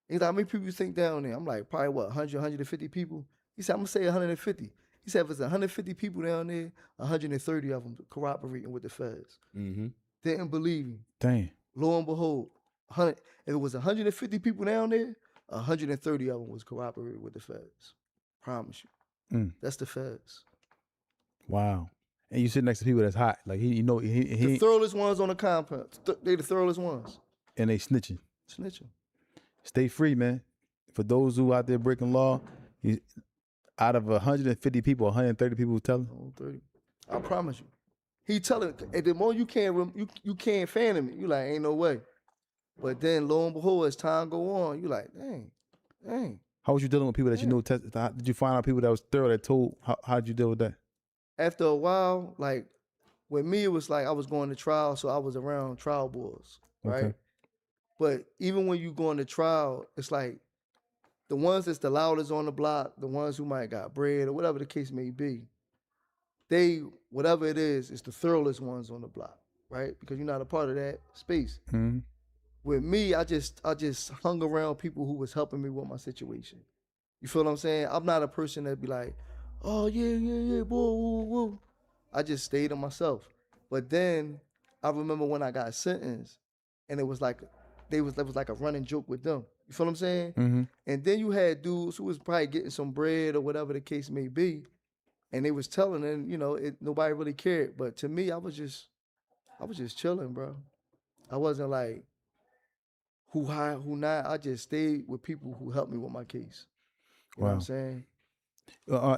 He's like, how many people you think down there? I'm like, probably what, 100, 150 people? He said, I'm gonna say 150. He said, if it's 150 people down there, 130 of them cooperating with the feds. Didn't believe him. Dang. Lo and behold, if it was 150 people down there, 130 of them was cooperating with the feds. Promise you. That's the feds. Wow. And you sit next to people that's hot. Like, he The thoroughest ones on the compound. They the thoroughest ones. and they snitching. Snitching. Stay free, man. For those who out there breaking law, out of 150 people, 130 people telling. 130. I promise you. He telling, at the moment you can't fan him. You like, ain't no way. But then lo and behold, as time go on, you like, dang. How was you dealing with people that you know? Did you find out people that was thorough that told? How did you deal with that? After a while, like with me, it was like I was going to trial, so I was around trial boys, right? Okay. But even when you go into trial, it's like the ones that's the loudest on the block, the ones who might got bread or whatever the case may be, they, whatever it is the thoroughest ones on the block, right? Because you're not a part of that space. With me, I just hung around people who was helping me with my situation. You feel what I'm saying? I'm not a person that be like, oh yeah, whoa. I just stayed to myself. But then I remember when I got sentenced, and it was like there was like a running joke with them. You feel what I'm saying? And then you had dudes who was probably getting some bread or whatever the case may be, and they was telling, and nobody really cared. But to me, I was just chilling, bro. I wasn't like who high, who not. I just stayed with people who helped me with my case. You know what I'm saying?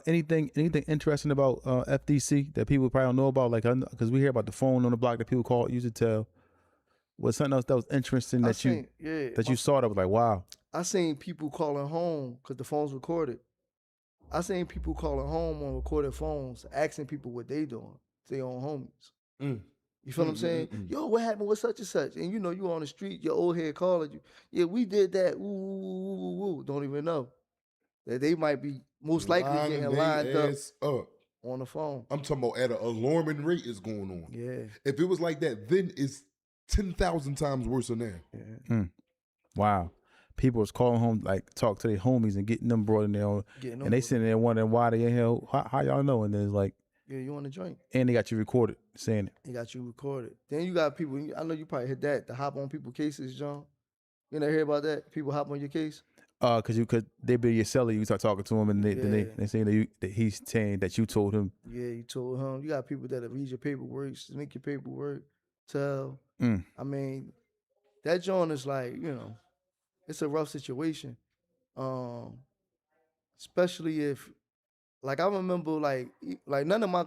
Anything interesting about FDC that people probably don't know about? Like, because we hear about the phone on the block that people call use to tell. Was something else that was interesting that you saw that was like, wow? I seen people calling home because the phone's recorded. I seen people calling home on recorded phones, asking people what they doing, their own homies. You feel what I'm saying? Yo, what happened with such and such? And you know, you on the street, your old head calling you. Yeah, we did that. Ooh. Don't even know that they might be most likely getting lined up on the phone. I'm talking about at an alarming rate is going on. Yeah. If it was like that, then it's 10,000 times worse than that. Yeah. Wow. People was calling home, like talk to their homies and getting them brought in there, and they sitting there wondering why they in here. How y'all know? And then it's like, yeah, you on the joint, and they got you recorded saying it. They got you recorded. Then you got people. I know you probably hit that to hop on people's cases, John. You never hear about that? People hop on your case. Cause they be your seller. You start talking to him, and they saying that he's saying that you told him. Yeah, you told him. You got people that read your paperwork, make your paperwork, tell. I mean, that John is like, you know, it's a rough situation. Especially if, like, I remember, like none of my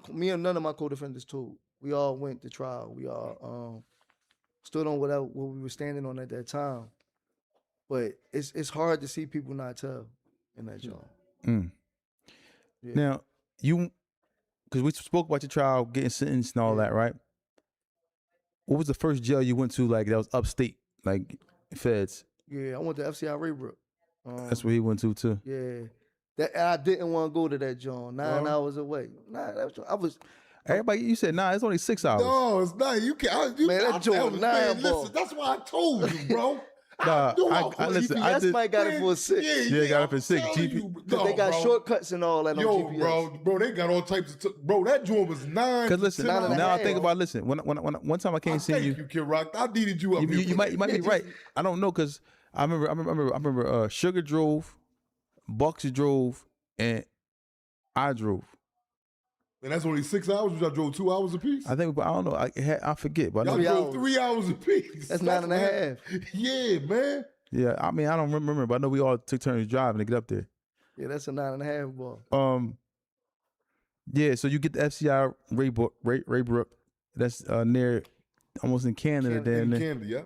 co-defendants told. We all went to trial. We all stood on what we were standing on at that time. But it's hard to see people not tell in that job. Yeah. Now, because we spoke about your trial, getting sentenced and all that, right? What was the first jail you went to, like, that was upstate, like, feds? Yeah, I went to FCI Raybrook. That's where he went to, too. Yeah. I didn't want to go to that joint. 9 hours away. Everybody, you said, it's only 6 hours. No, it's not. You can't. That joint 9 listen, that's why I told you, bro. I listen. I just might got it for 6. Yeah, got it for 6. They got shortcuts and all that on GPS. Bro, they got all types of. Bro, that joint was 9. Because listen, now I think about when one time I came see you. Thank you, Kid Rock. I needed you up here. You might be right. I don't know because I remember Sugar drove, Bucks drove, and I drove. And that's only 6 hours. Y'all drove 2 hours apiece. I think, but I don't know. I forget. But y'all drove 3 hours apiece. That's 9.5. Yeah, man. Yeah, I mean, I don't remember, but I know we all took turns driving to get up there. Yeah, that's a 9.5 ball. Yeah, so you get the FCI Raybrook. That's near, almost in Canada. Canada, yeah.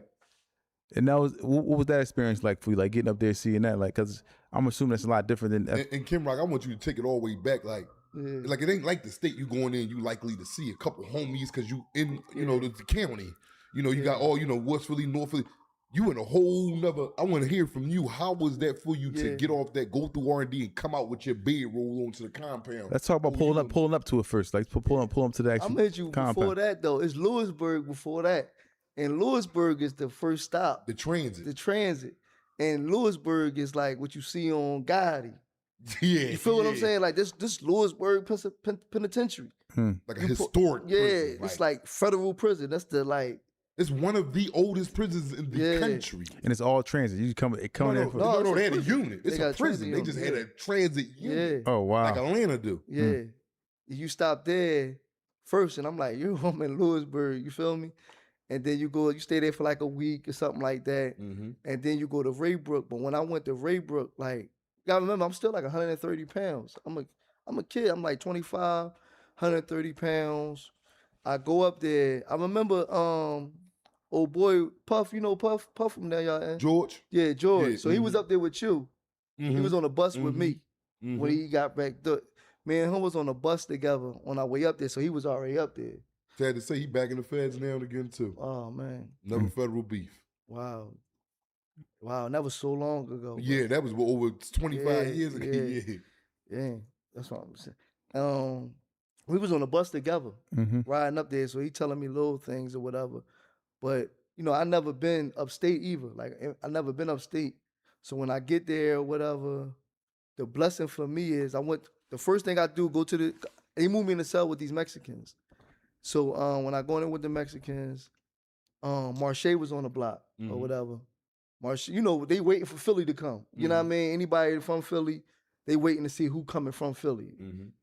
And that was, what was that experience like for you? Like getting up there, seeing that, like, because I'm assuming that's a lot different than. And Kim Rock, I want you to take it all the way back, like. Yeah. Like it ain't like the state you going in, you likely to see a couple homies because you in, you know, the county. You know, you got all, you know, West Philly, North Philly. You in a whole nother. I want to hear from you. How was that for you to get off that, go through R&D, and come out with your bedroll onto the compound? Let's talk about pulling up to it first. Like pull up to the actual I'm at you compound. Before that though. It's Lewisburg before that, and Lewisburg is the first stop. The transit. And Lewisburg is like what you see on Gotti. Yeah, you feel what I'm saying? Like this Lewisburg Penitentiary, like a historic. Prison, it's like federal prison. That's the like. It's one of the oldest prisons in the country, and it's all transit. You come there. No, they had a unit. It's a prison. They just had a transit unit. Oh wow, like Atlanta do. Yeah, you stop there first, and I'm like, I'm in Lewisburg. You feel me? And then you stay there for like a week or something like that, and then you go to Raybrook. But when I went to Raybrook, like. You gotta remember, I'm still like 130 pounds. I'm a kid. I'm like 25, 130 pounds. I go up there. I remember, old boy Puff. You know Puff from there, y'all. George. Yeah, George. Yeah, so he was up there with you. He was on the bus with me when he got back. Me and him was on the bus together on our way up there. So he was already up there. Sad to say, he back in the feds now and again too. Oh man. Another federal beef. Wow, and that was so long ago. Yeah, that was over 25 years ago. Yeah, that's what I'm saying. We was on the bus together, riding up there, so he telling me little things or whatever. But, you know, I never been upstate either. Like, I never been upstate. So when I get there or whatever, the blessing for me is the first thing I do, they move me in the cell with these Mexicans. So when I go in with the Mexicans, Marche was on the block or whatever. March, you know, they waiting for Philly to come. You know what I mean? Anybody from Philly, they waiting to see who coming from Philly.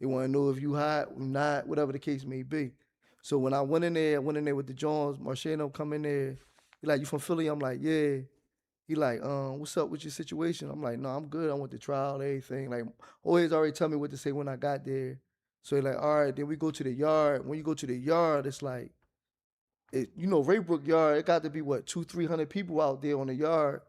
They want to know if you hot, or not, whatever the case may be. So when I went in there with the Jones, Marche and them come in there. He like, you from Philly? I'm like, yeah. He like, what's up with your situation? I'm like, no, I'm good. I went to trial, everything. Like, always already tell me what to say when I got there. So he like, all right, then we go to the yard. When you go to the yard, it's like, Raybrook yard, it got to be what, 200-300 people out there on the yard.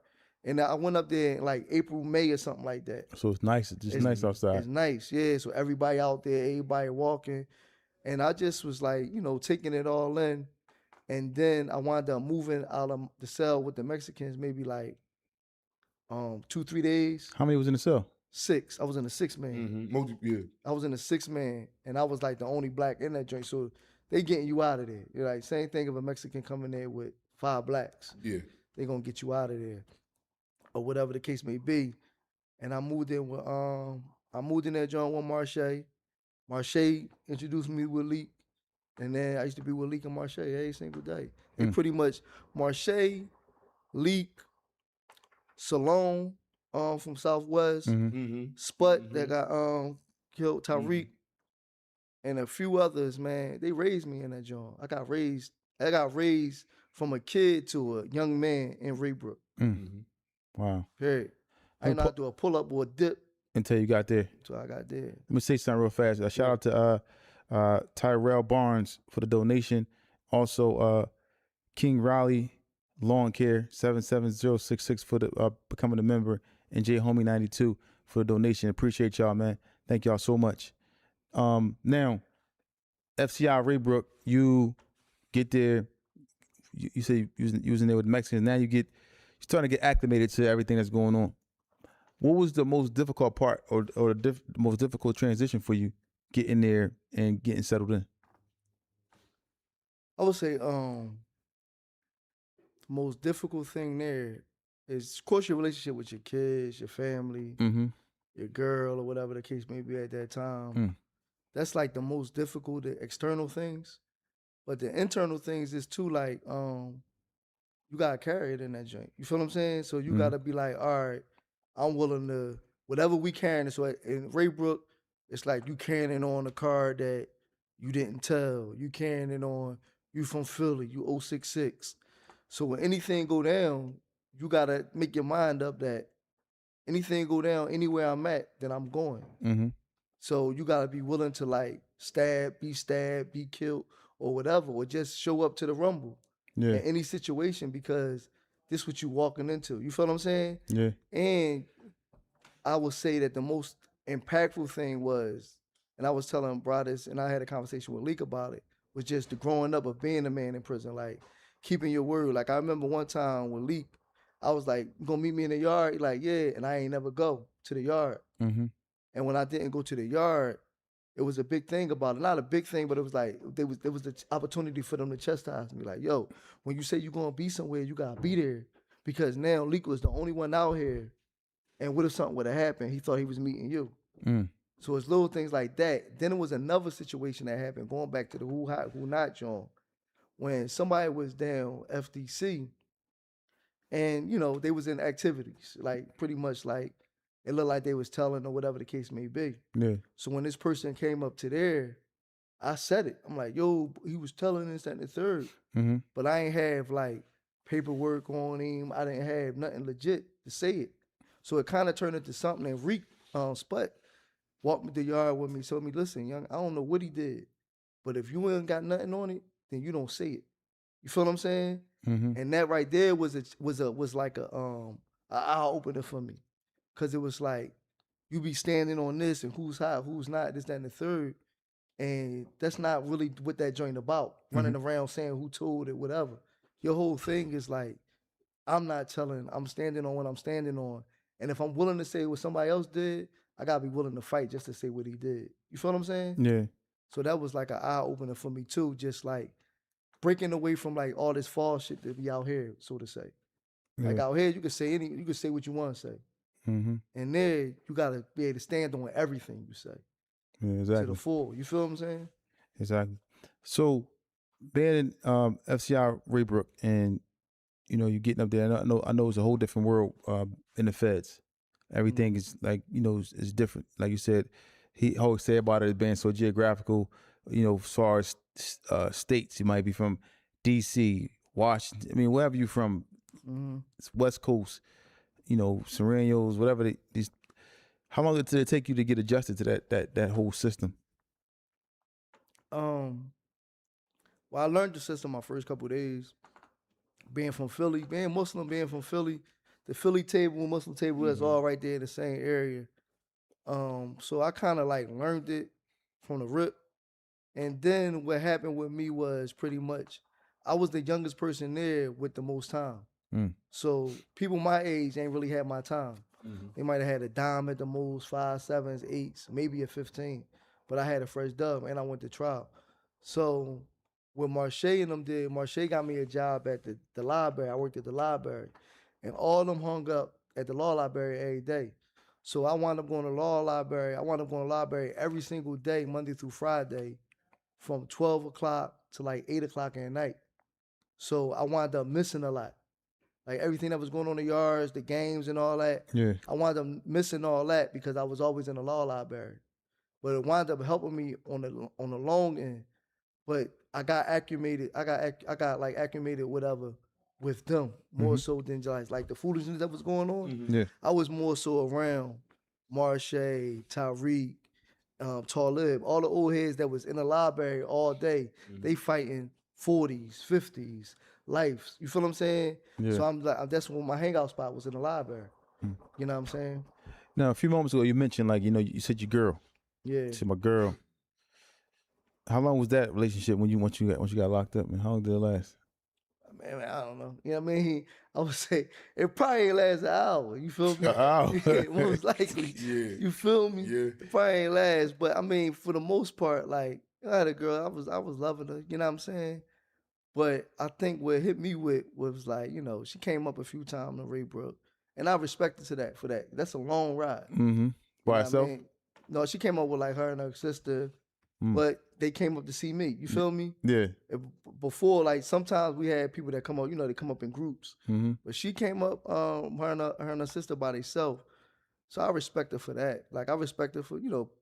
And I went up there in like April, May or something like that. So it's nice. It's just nice outside. It's nice, yeah. So everybody out there, everybody walking. And I just was like, taking it all in. And then I wound up moving out of the cell with the Mexicans maybe like 2-3 days. How many was in the cell? 6. I was in the 6-man. Yeah. I was in the 6-man, and I was like the only black in that joint. So they getting you out of there. You're like, same thing if a Mexican coming there with 5 blacks. Yeah. They gonna get you out of there. Or whatever the case may be. And I moved in with that joint with Marche. Marche introduced me with Leak. And then I used to be with Leak and Marche every single day. They pretty much Marche, Leak, Salone from Southwest, Sput that got killed, Tyreek, and a few others, man. They raised me in that joint. I got raised from a kid to a young man in Raybrook. Wow. Period. I didn't know how to do a pull-up or a dip Until you got there. until I got there. Let me say something real fast. A shout out to Tyrell Barnes for the donation. Also, King Raleigh Lawn Care 77066 for the becoming a member, and J Homie 92 for the donation. Appreciate y'all, man. Thank y'all so much. Now, FCI Raybrook, you get there. You say you was in there with the Mexicans. Now you're starting to get acclimated to everything that's going on. What was the most difficult part, or the most difficult transition for you getting there and getting settled in? I would say most difficult thing there is, of course, your relationship with your kids, your family, your girl, or whatever the case may be at that time. That's like the most difficult, the external things. But the internal things is too, like, you gotta carry it in that joint. You feel what I'm saying? So you gotta be like, all right, I'm willing to, whatever we carrying. So in Raybrook, it's like you carrying it on a card that you didn't tell. You carrying it on, you from Philly, you 066. So when anything go down, you gotta make your mind up that anything go down anywhere I'm at, then I'm going. So you gotta be willing to like be stabbed, be killed, or whatever, or just show up to the Rumble in any situation, because this what you walking into. You feel what I'm saying? Yeah. And I would say that the most impactful thing was, and I was telling brothers, and I had a conversation with Leak about it, was just the growing up of being a man in prison, like keeping your word. Like I remember one time with Leak, I was like, "You gonna meet me in the yard?" He like, "Yeah," and I ain't never go to the yard. And when I didn't go to the yard, it was a big thing about it. Not a big thing, but it was like there was the opportunity for them to chastise me. Like, yo, when you say you're gonna be somewhere, you gotta be there. Because now Leak was the only one out here, and what if something would have happened? He thought he was meeting you. So it's little things like that. Then it was another situation that happened, going back to the who hot, who not John. When somebody was down FDC, and they was in activities, like pretty much like it looked like they was telling or whatever the case may be. Yeah. So when this person came up to there, I said it. I'm like, yo, he was telling this, that, and the third. But I ain't have like paperwork on him. I didn't have nothing legit to say it. So it kind of turned into something. And Reek Sput walked me to the yard with me, told me, listen, young, I don't know what he did, but if you ain't got nothing on it, then you don't say it. You feel what I'm saying? And that right there was like a eye opener for me. Cause it was like, you be standing on this and who's hot, who's not, this, that, and the third. And that's not really what that joint about. Running around saying who told it, whatever. Your whole thing is like, I'm not telling, I'm standing on what I'm standing on. And if I'm willing to say what somebody else did, I gotta be willing to fight just to say what he did. You feel what I'm saying? Yeah. So that was like an eye opener for me too, just like breaking away from like all this false shit that be out here, so to say. Like out here, you can say what you want to say. And there, you gotta be able to stand on everything you say. Yeah, exactly. To the full. You feel what I'm saying? Exactly. So, being in FCI Raybrook, and you getting up there. I know it's a whole different world in the feds. Everything is like is different. Like you said, he always said about it as being so geographical. As far as states, you might be from D.C., Washington. I mean, wherever you from, It's West Coast, Serenos, whatever. How long did it take you to get adjusted to that whole system? Well, I learned the system my first couple of days. Being from Philly, being Muslim, being from Philly, the Philly table, Muslim table, that's all right there in the same area. So I kind of like learned it from the rip. And then what happened with me was pretty much I was the youngest person there with the most time. So people my age ain't really had my time. They might have had a dime at the most, 5, 7s, 8s, maybe a 15. But I had a fresh dub and I went to trial. So what Marche and them did, Marche got me a job at the library. I worked at the library. And all of them hung up at the law library every day. So I wound up going to law library. I wound up going to library every single day, Monday through Friday, from 12 o'clock to like 8 o'clock at night. So I wound up missing a lot. Like everything that was going on in the yards, the games and all that. Yeah. I wound up missing all that because I was always in the law library. But it wound up helping me on the long end. But I got acclimated. I got like acclimated whatever with them more so than just like the foolishness that was going on. Yeah. I was more so around Marche, Tariq, Talib, all the old heads that was in the library all day. They fighting 40s, 50s, lives. You feel what I'm saying? Yeah. So I'm like, that's when my hangout spot was in the library. You know what I'm saying? Now, a few moments ago, you mentioned you said your girl. Yeah. You said my girl. How long was that relationship once you got locked up? And how long did it last? Man, I don't know. You know what I mean? I would say it probably ain't last an hour. You feel me? An hour. Yeah, most likely. Yeah. You feel me? Yeah. It probably ain't last. But I mean, for the most part, like I had a girl, I was loving her. You know what I'm saying? But I think what hit me with was like, she came up a few times in Raybrook, and I respect her for that. That's a long ride. Mm-hmm. By herself? No, she came up with like her and her sister, but they came up to see me. You feel me? Yeah. Before, like sometimes we had people that come up, they come up in groups. But she came up, her and her sister by themselves. So I respect her for that. Like I respect her for,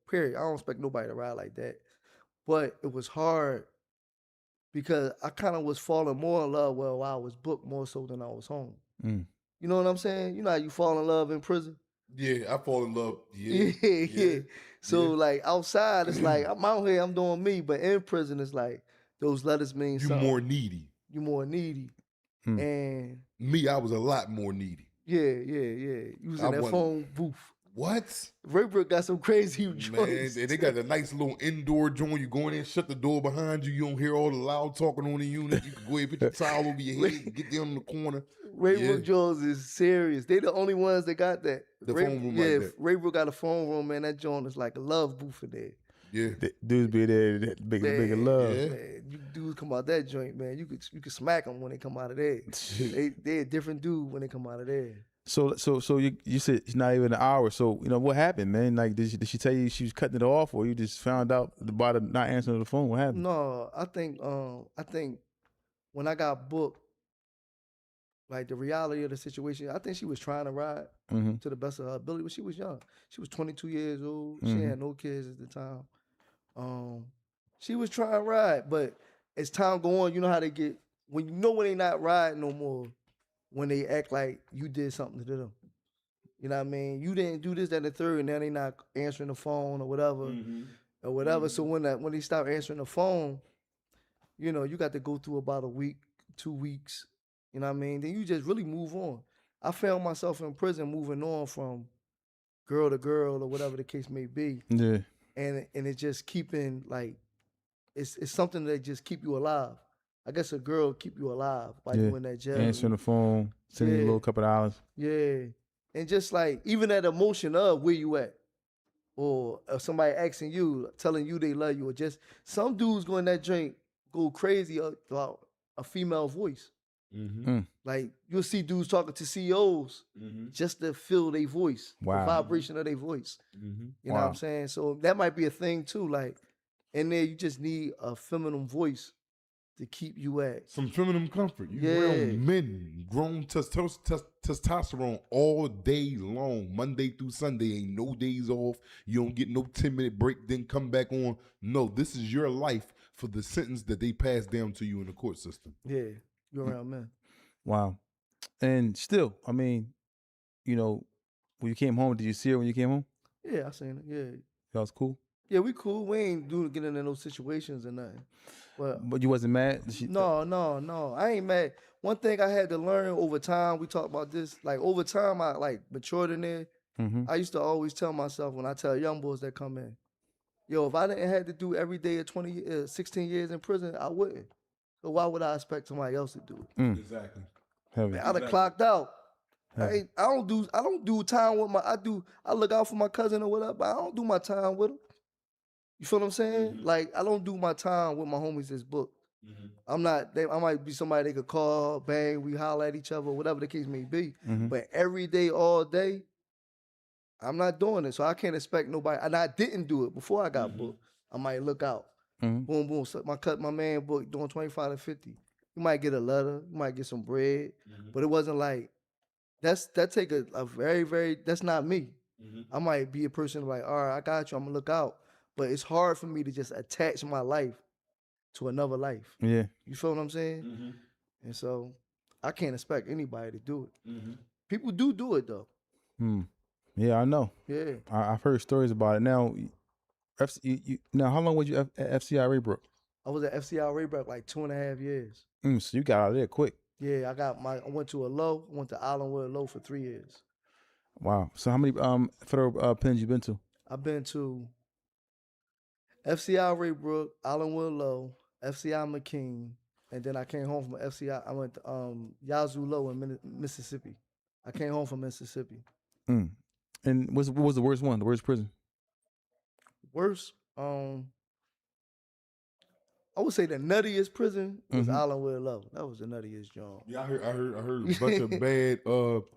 period. I don't expect nobody to ride like that. But it was hard because I kind of was falling more in love while I was booked more so than I was home. You know what I'm saying? You know how you fall in love in prison? Yeah, I fall in love. Yeah. Yeah. So like outside, it's like I'm out here, I'm doing me, but in prison, it's like those letters mean You something. more needy. You more needy. And Me, I was a lot more needy. yeah. You was in that phone booth. What? Raybrook got some crazy Man, joints. and they got a nice little indoor joint. You go in there, shut the door behind you. You don't hear all the loud talking on the unit. You can go ahead, put your towel over your head, and get down in the corner. Raybrook Jones is serious. They the only ones that got that. The phone room like that. Raybrook got a phone room, man. That joint is like a love booth in there. Yeah. Dudes be there, that big love. Yeah. Man, you dudes come out that joint, man. You could smack them when they come out of there. they a different dude when they come out of there. So you said it's not even an hour. So what happened, man? Like did she tell you she was cutting it off, or you just found out by the not answering the phone? What happened? No, I think when I got booked, like the reality of the situation, I think she was trying to ride to the best of her ability, but she was young. She was 22 years old. She had no kids at the time. She was trying to ride, but as time go on, you know how they get when they not riding no more. When they act like you did something to them. You know what I mean? You didn't do this, that, and the third, and now they not answering the phone or whatever. So when they stop answering the phone, you got to go through about a week, 2 weeks. You know what I mean? Then you just really move on. I found myself in prison moving on from girl to girl or whatever the case may be. Yeah. And it's just keeping like it's something that just keep you alive. I guess a girl keep you alive by doing that job. Answering the phone, sending you a little couple of dollars. Yeah. And just like, even that emotion of where you at, or somebody asking you, telling you they love you, or just some dudes go in that drink, go crazy about a female voice. Like, you'll see dudes talking to CEOs just to feel their voice, the vibration of their voice. You know what I'm saying? So that might be a thing too. Like, in there, you just need a feminine voice to keep you at. Some feminine comfort. You around men, grown testosterone all day long, Monday through Sunday. Ain't no days off. You don't get no 10-minute break, then come back on. No, this is your life for the sentence that they pass down to you in the court system. Yeah, you around men. Wow. And still, I mean, you know, when you came home, did you see her when you came home? Yeah, I seen it. Yeah. That was cool. Yeah, we cool. We ain't getting in those situations or nothing. But you wasn't mad? No. I ain't mad. One thing I had to learn over time, we talked about this, like over time I like matured in there. Mm-hmm. I used to always tell myself when I tell young boys that come in, yo, if I didn't have to do every day of 16 years in prison, I wouldn't. So why would I expect somebody else to do it? Exactly. Heavy. Man, I'd have clocked out. I don't do time with I look out for my cousin or whatever, but I don't do my time with him. You feel what I'm saying? Like I don't do my time with my homies that's booked. I'm not. I might be somebody they could call, bang, we holler at each other, whatever the case may be. But every day, all day, I'm not doing it. So I can't expect nobody. And I didn't do it before I got booked. I might look out. Boom, boom. So my man booked doing 25 to 50. You might get a letter. You might get some bread. But it wasn't like that take a very, very. That's not me. I might be a person like, all right, I got you. I'm gonna look out. But it's hard for me to just attach my life to another life. Yeah. You feel what I'm saying? And so I can't expect anybody to do it. People do it though. Yeah, I know. Yeah. I've heard stories about it. Now, now, how long was you at FCI Raybrook? I was at FCI Raybrook like 2.5 years. So you got out of there quick. Yeah, I went to a low, went to Islandwood Low for 3 years. Wow. So how many federal pens you been to? I've been to FCI Raybrook, Islandwood Low, FCI McKean, and then I came home from FCI. I went to Yazoo Low in Mississippi. I came home from Mississippi. And what was the worst one? The worst prison? Worst, I would say the nuttiest prison was Islandwood Low. That was the nuttiest job. Yeah, I heard a bunch of bad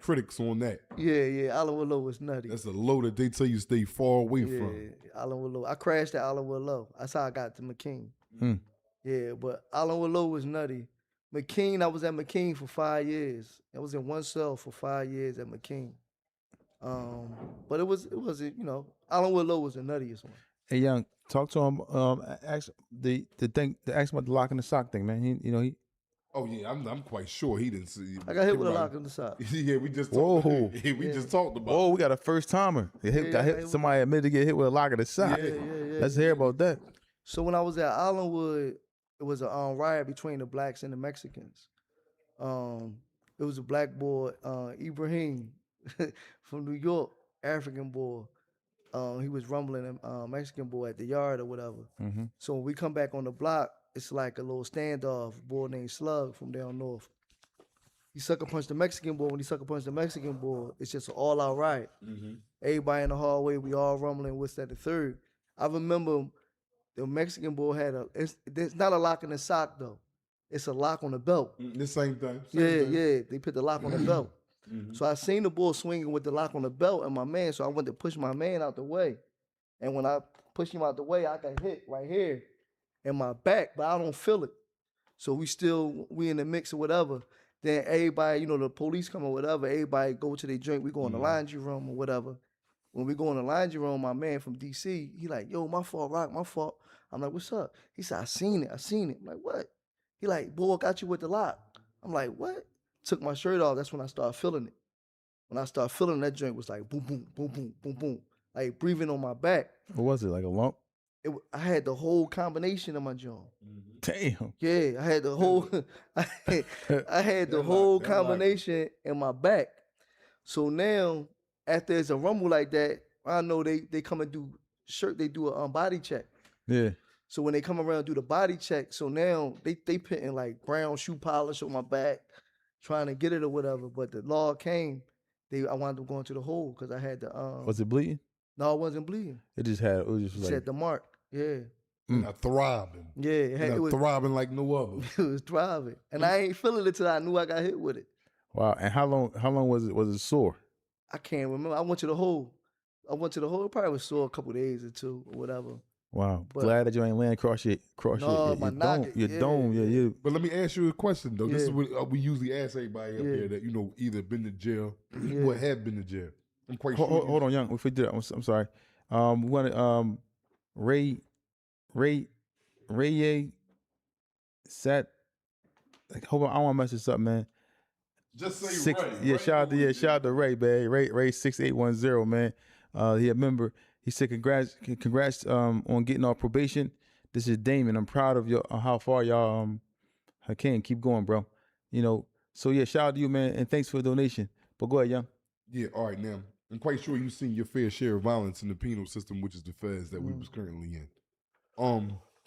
critics on that. Yeah, Islandwood Low was nutty. That's a low that they tell you stay far away from. Yeah, Islandwood Low. I crashed at Islandwood Low. That's how I got to McKean. Yeah, but Islandwood Low was nutty. McKean, I was at McKean for 5 years. I was in one cell for 5 years at McKean. But it wasn't, Islandwood Low was the nuttiest one. Hey, Young, talk to him. Ask ask about the lock in the sock thing, man. He. Oh yeah, I'm quite sure he didn't see. I got hit with a lock in the sock. Yeah, we just Whoa. just talked about. Oh, we got a first timer. Somebody admitted to get hit with a lock in the sock. Yeah. Let's hear about that. So when I was at Islandwood, it was a riot between the blacks and the Mexicans. It was a black boy, Ibrahim, from New York, African boy. He was rumbling a Mexican boy at the yard or whatever. So when we come back on the block, it's like a little standoff. A boy named Slug from down north. He sucker punched the Mexican boy. When he sucker punched the Mexican boy, it's just an all-out riot. Everybody in the hallway, we all rumbling. What's that? The third. I remember the Mexican boy had it's not a lock in the sock though. It's a lock on the belt. The same thing. Yeah. They put the lock on the belt. So I seen the bull swinging with the lock on the belt and my man, so I went to push my man out the way. And when I pushed him out the way, I got hit right here in my back, but I don't feel it. So we in the mix or whatever. Then everybody, the police come or whatever, everybody go to their drink. We go in the laundry room or whatever. When we go in the laundry room, my man from DC, he like, yo, my fault, Rock, my fault. I'm like, what's up? He said, I seen it. I'm like, what? He like, boy, got you with the lock. I'm like, what? Took my shirt off. That's when I started feeling it. When I started feeling that joint was like boom, boom, boom, boom, boom, boom, like breathing on my back. What was it, like a lump? I had the whole combination of my jaw. Damn. Yeah, I had the whole, I had the whole combination in my back. So now, after it's a rumble like that, I know they come and they do a body check. Yeah. So when they come around and do the body check, so now they putting like brown shoe polish on my back, trying to get it or whatever. But the law came, I wound up going to the hole because I had the. Was it bleeding? No, it wasn't bleeding. It just like. Had the mark. Yeah. Throbbing. Yeah, it was throbbing like no other. It was throbbing, and I ain't feeling it till I knew I got hit with it. Wow. And how long was it? Was it sore? I can't remember. I went to the hole. It probably was sore a couple days or two or whatever. Wow. Glad that you ain't land across your dome. Yeah. But let me ask you a question though. This is what we usually ask everybody up here that either been to jail or have been to jail. I'm quite sure. Hold on, Young. If we do that, I'm sorry. We want Ray sat. Like, hold on, I don't want to mess this up, man. Just say Six, Ray. yeah, Ray shout out to Ray, man. Ray 6810, man. He a member. He said congrats on getting off probation. This is Damon. I'm proud of your how far y'all came. Keep going, bro. You know, so yeah, shout out to you, man, and thanks for the donation. But go ahead, young. Yeah, all right, now. I'm quite sure you've seen your fair share of violence in the penal system, which is the feds that we was currently in.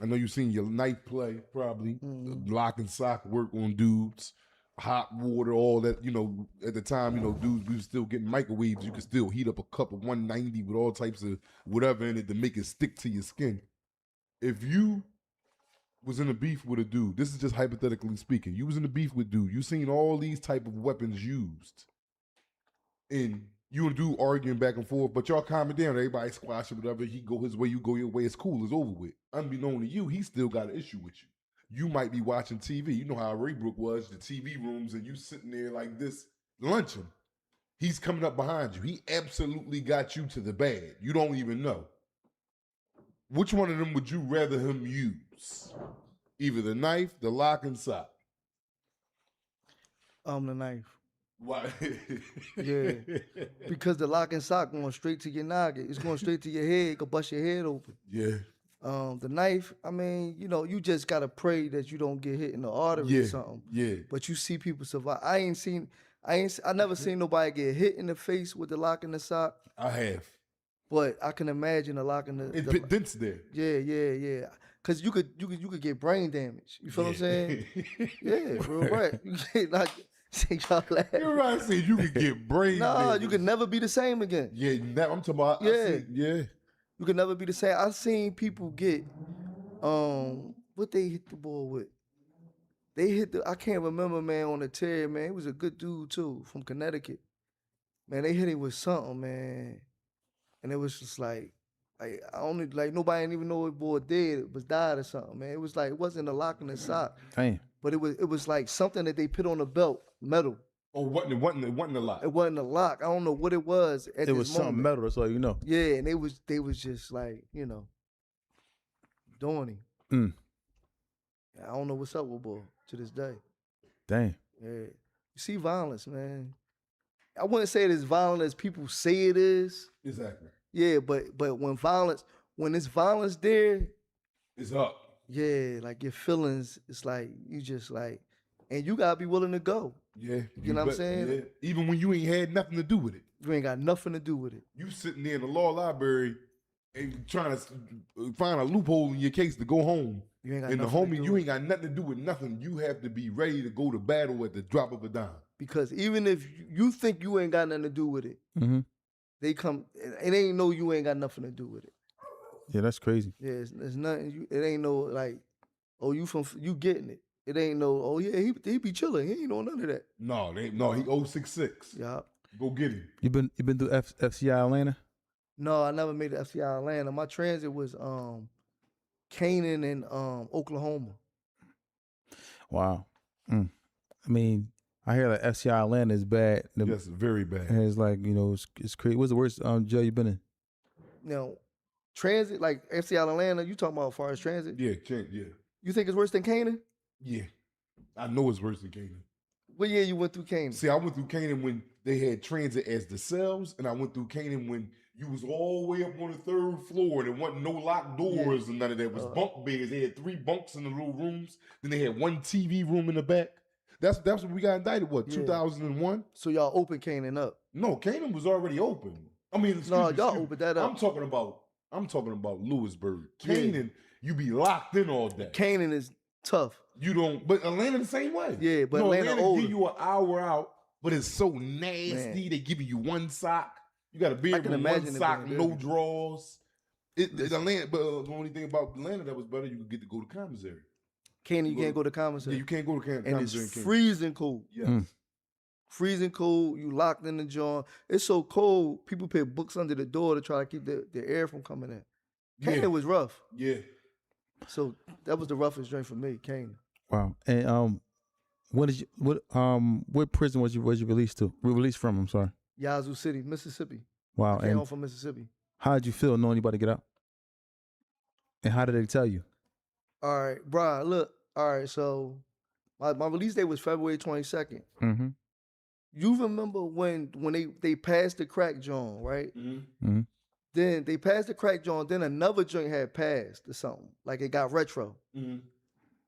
I know you've seen your knife play, probably, lock and sock work on dudes, hot water, all that. You know, at the time, you know, dudes, we was still getting microwaves. You could still heat up a cup of 190 with all types of whatever in it to make it stick to your skin. If you was in a beef with a dude, this is just hypothetically speaking, you was in a beef with dude, you seen all these type of weapons used, and you and dude arguing back and forth, but y'all calm it down, everybody squash it, whatever, he go his way, you go your way, it's cool, it's over with. Unbeknown to you, he still got an issue with you. You might be watching TV, you know how Raybrook was, the TV rooms, and you sitting there like this, lunching. He's coming up behind you, he absolutely got you to the bad, you don't even know. Which one of them would you rather him use? Either the knife, the lock and sock. The knife. Why? Yeah. Because the lock and sock going straight to your noggin. It's going straight to your head. It could bust your head open. Yeah. The knife, I mean, you know, you just gotta pray that you don't get hit in the artery or something. Yeah. But you see people survive. I never seen nobody get hit in the face with the lock and the sock. I have. But I can imagine the lock and the. It put dents there. Yeah. Cause you could get brain damage. You feel what I'm saying? Yeah, bro. Right. You can't not say y'all laugh. You're right. Saying you could get brain damage. You could never be the same again. Yeah, I'm talking about. Yeah. Yeah. You could never be the same. I've seen people get what they hit the ball with. They hit I can't remember, man, on the tear, man. He was a good dude too, from Connecticut. Man, they hit him with something, man. And it was just like nobody didn't even know what boy died or something, man. It was like, it wasn't a lock in the sock. Damn. But it was like something that they put on the belt, metal. Oh, it wasn't a lock. It wasn't a lock. I don't know what it was at this It was moment. something metal, that's all you know. Yeah, and they was just like, you know, doing him. I don't know what's up with boy to this day. Damn. Yeah. You see violence, man. I wouldn't say it as violent as people say it is. Exactly. Yeah, but when it's violence there, it's up. Yeah, like your feelings, it's like you just like, and you gotta be willing to go. Yeah. You know what I'm saying? Yeah. Even when you ain't had nothing to do with it. You ain't got nothing to do with it. You sitting there in the law library and trying to find a loophole in your case to go home. You ain't got and the nothing to homie, do you with ain't got nothing to do with nothing. You have to be ready to go to battle at the drop of a dime. Because even if you think you ain't got nothing to do with it, they come, it ain't no you ain't got nothing to do with it. Yeah, that's crazy. Yeah, it's nothing. It ain't no like, oh, you getting it. It ain't no, oh yeah, he be chilling. He ain't know none of that. No, he 066. Yeah. Go get him. You been through FCI Atlanta? No, I never made it to FCI Atlanta. My transit was Canaan and Oklahoma. Wow. I mean, I hear like FCI Atlanta is bad. Yes, very bad. And it's like, you know, it's crazy. What's the worst jail you been in? Now, transit, like FCI Atlanta, you talking about as far as transit? Yeah, yeah. You think it's worse than Canaan? Yeah. I know it's worse than Canaan. What year you went through Canaan? See, I went through Canaan when they had transit as the cells, and I went through Canaan when you was all the way up on the 3rd floor, and there wasn't no locked doors and none of that. It was bunk beds. They had 3 bunks in the little rooms. Then they had 1 TV room in the back. That's what we got indicted, 2001? So y'all opened Canaan up? No, Canaan was already open. I mean, y'all opened that up. I'm talking about Lewisburg. Canaan, you be locked in all day. Canaan is tough. You don't, but Atlanta the same way. Yeah, but Atlanta older. Give you an hour out, but it's so nasty. Man. They giving you 1 sock. You got a beard with 1 sock, no drawers. Atlanta, but the only thing about Atlanta that was better, you could get to go to commissary. Canaan, you can't go to commissary. Yeah, you can't go to commissary. And it's freezing cold. Yes. Freezing cold. You locked in the joint. It's so cold. People put books under the door to try to keep the air from coming in. Canaan was rough. Yeah. So that was the roughest joint for me, Canaan. Wow. And what prison was you released to? Released from? I'm sorry. Yazoo City, Mississippi. Wow. I came home from Mississippi. How did you feel knowing you about to get out? And how did they tell you? All right, Brian, look. All right, so my release date was February 22nd. You remember when they passed the crack joint, right? Mhm. Then they passed the crack joint, then another joint had passed or something. Like it got retro. And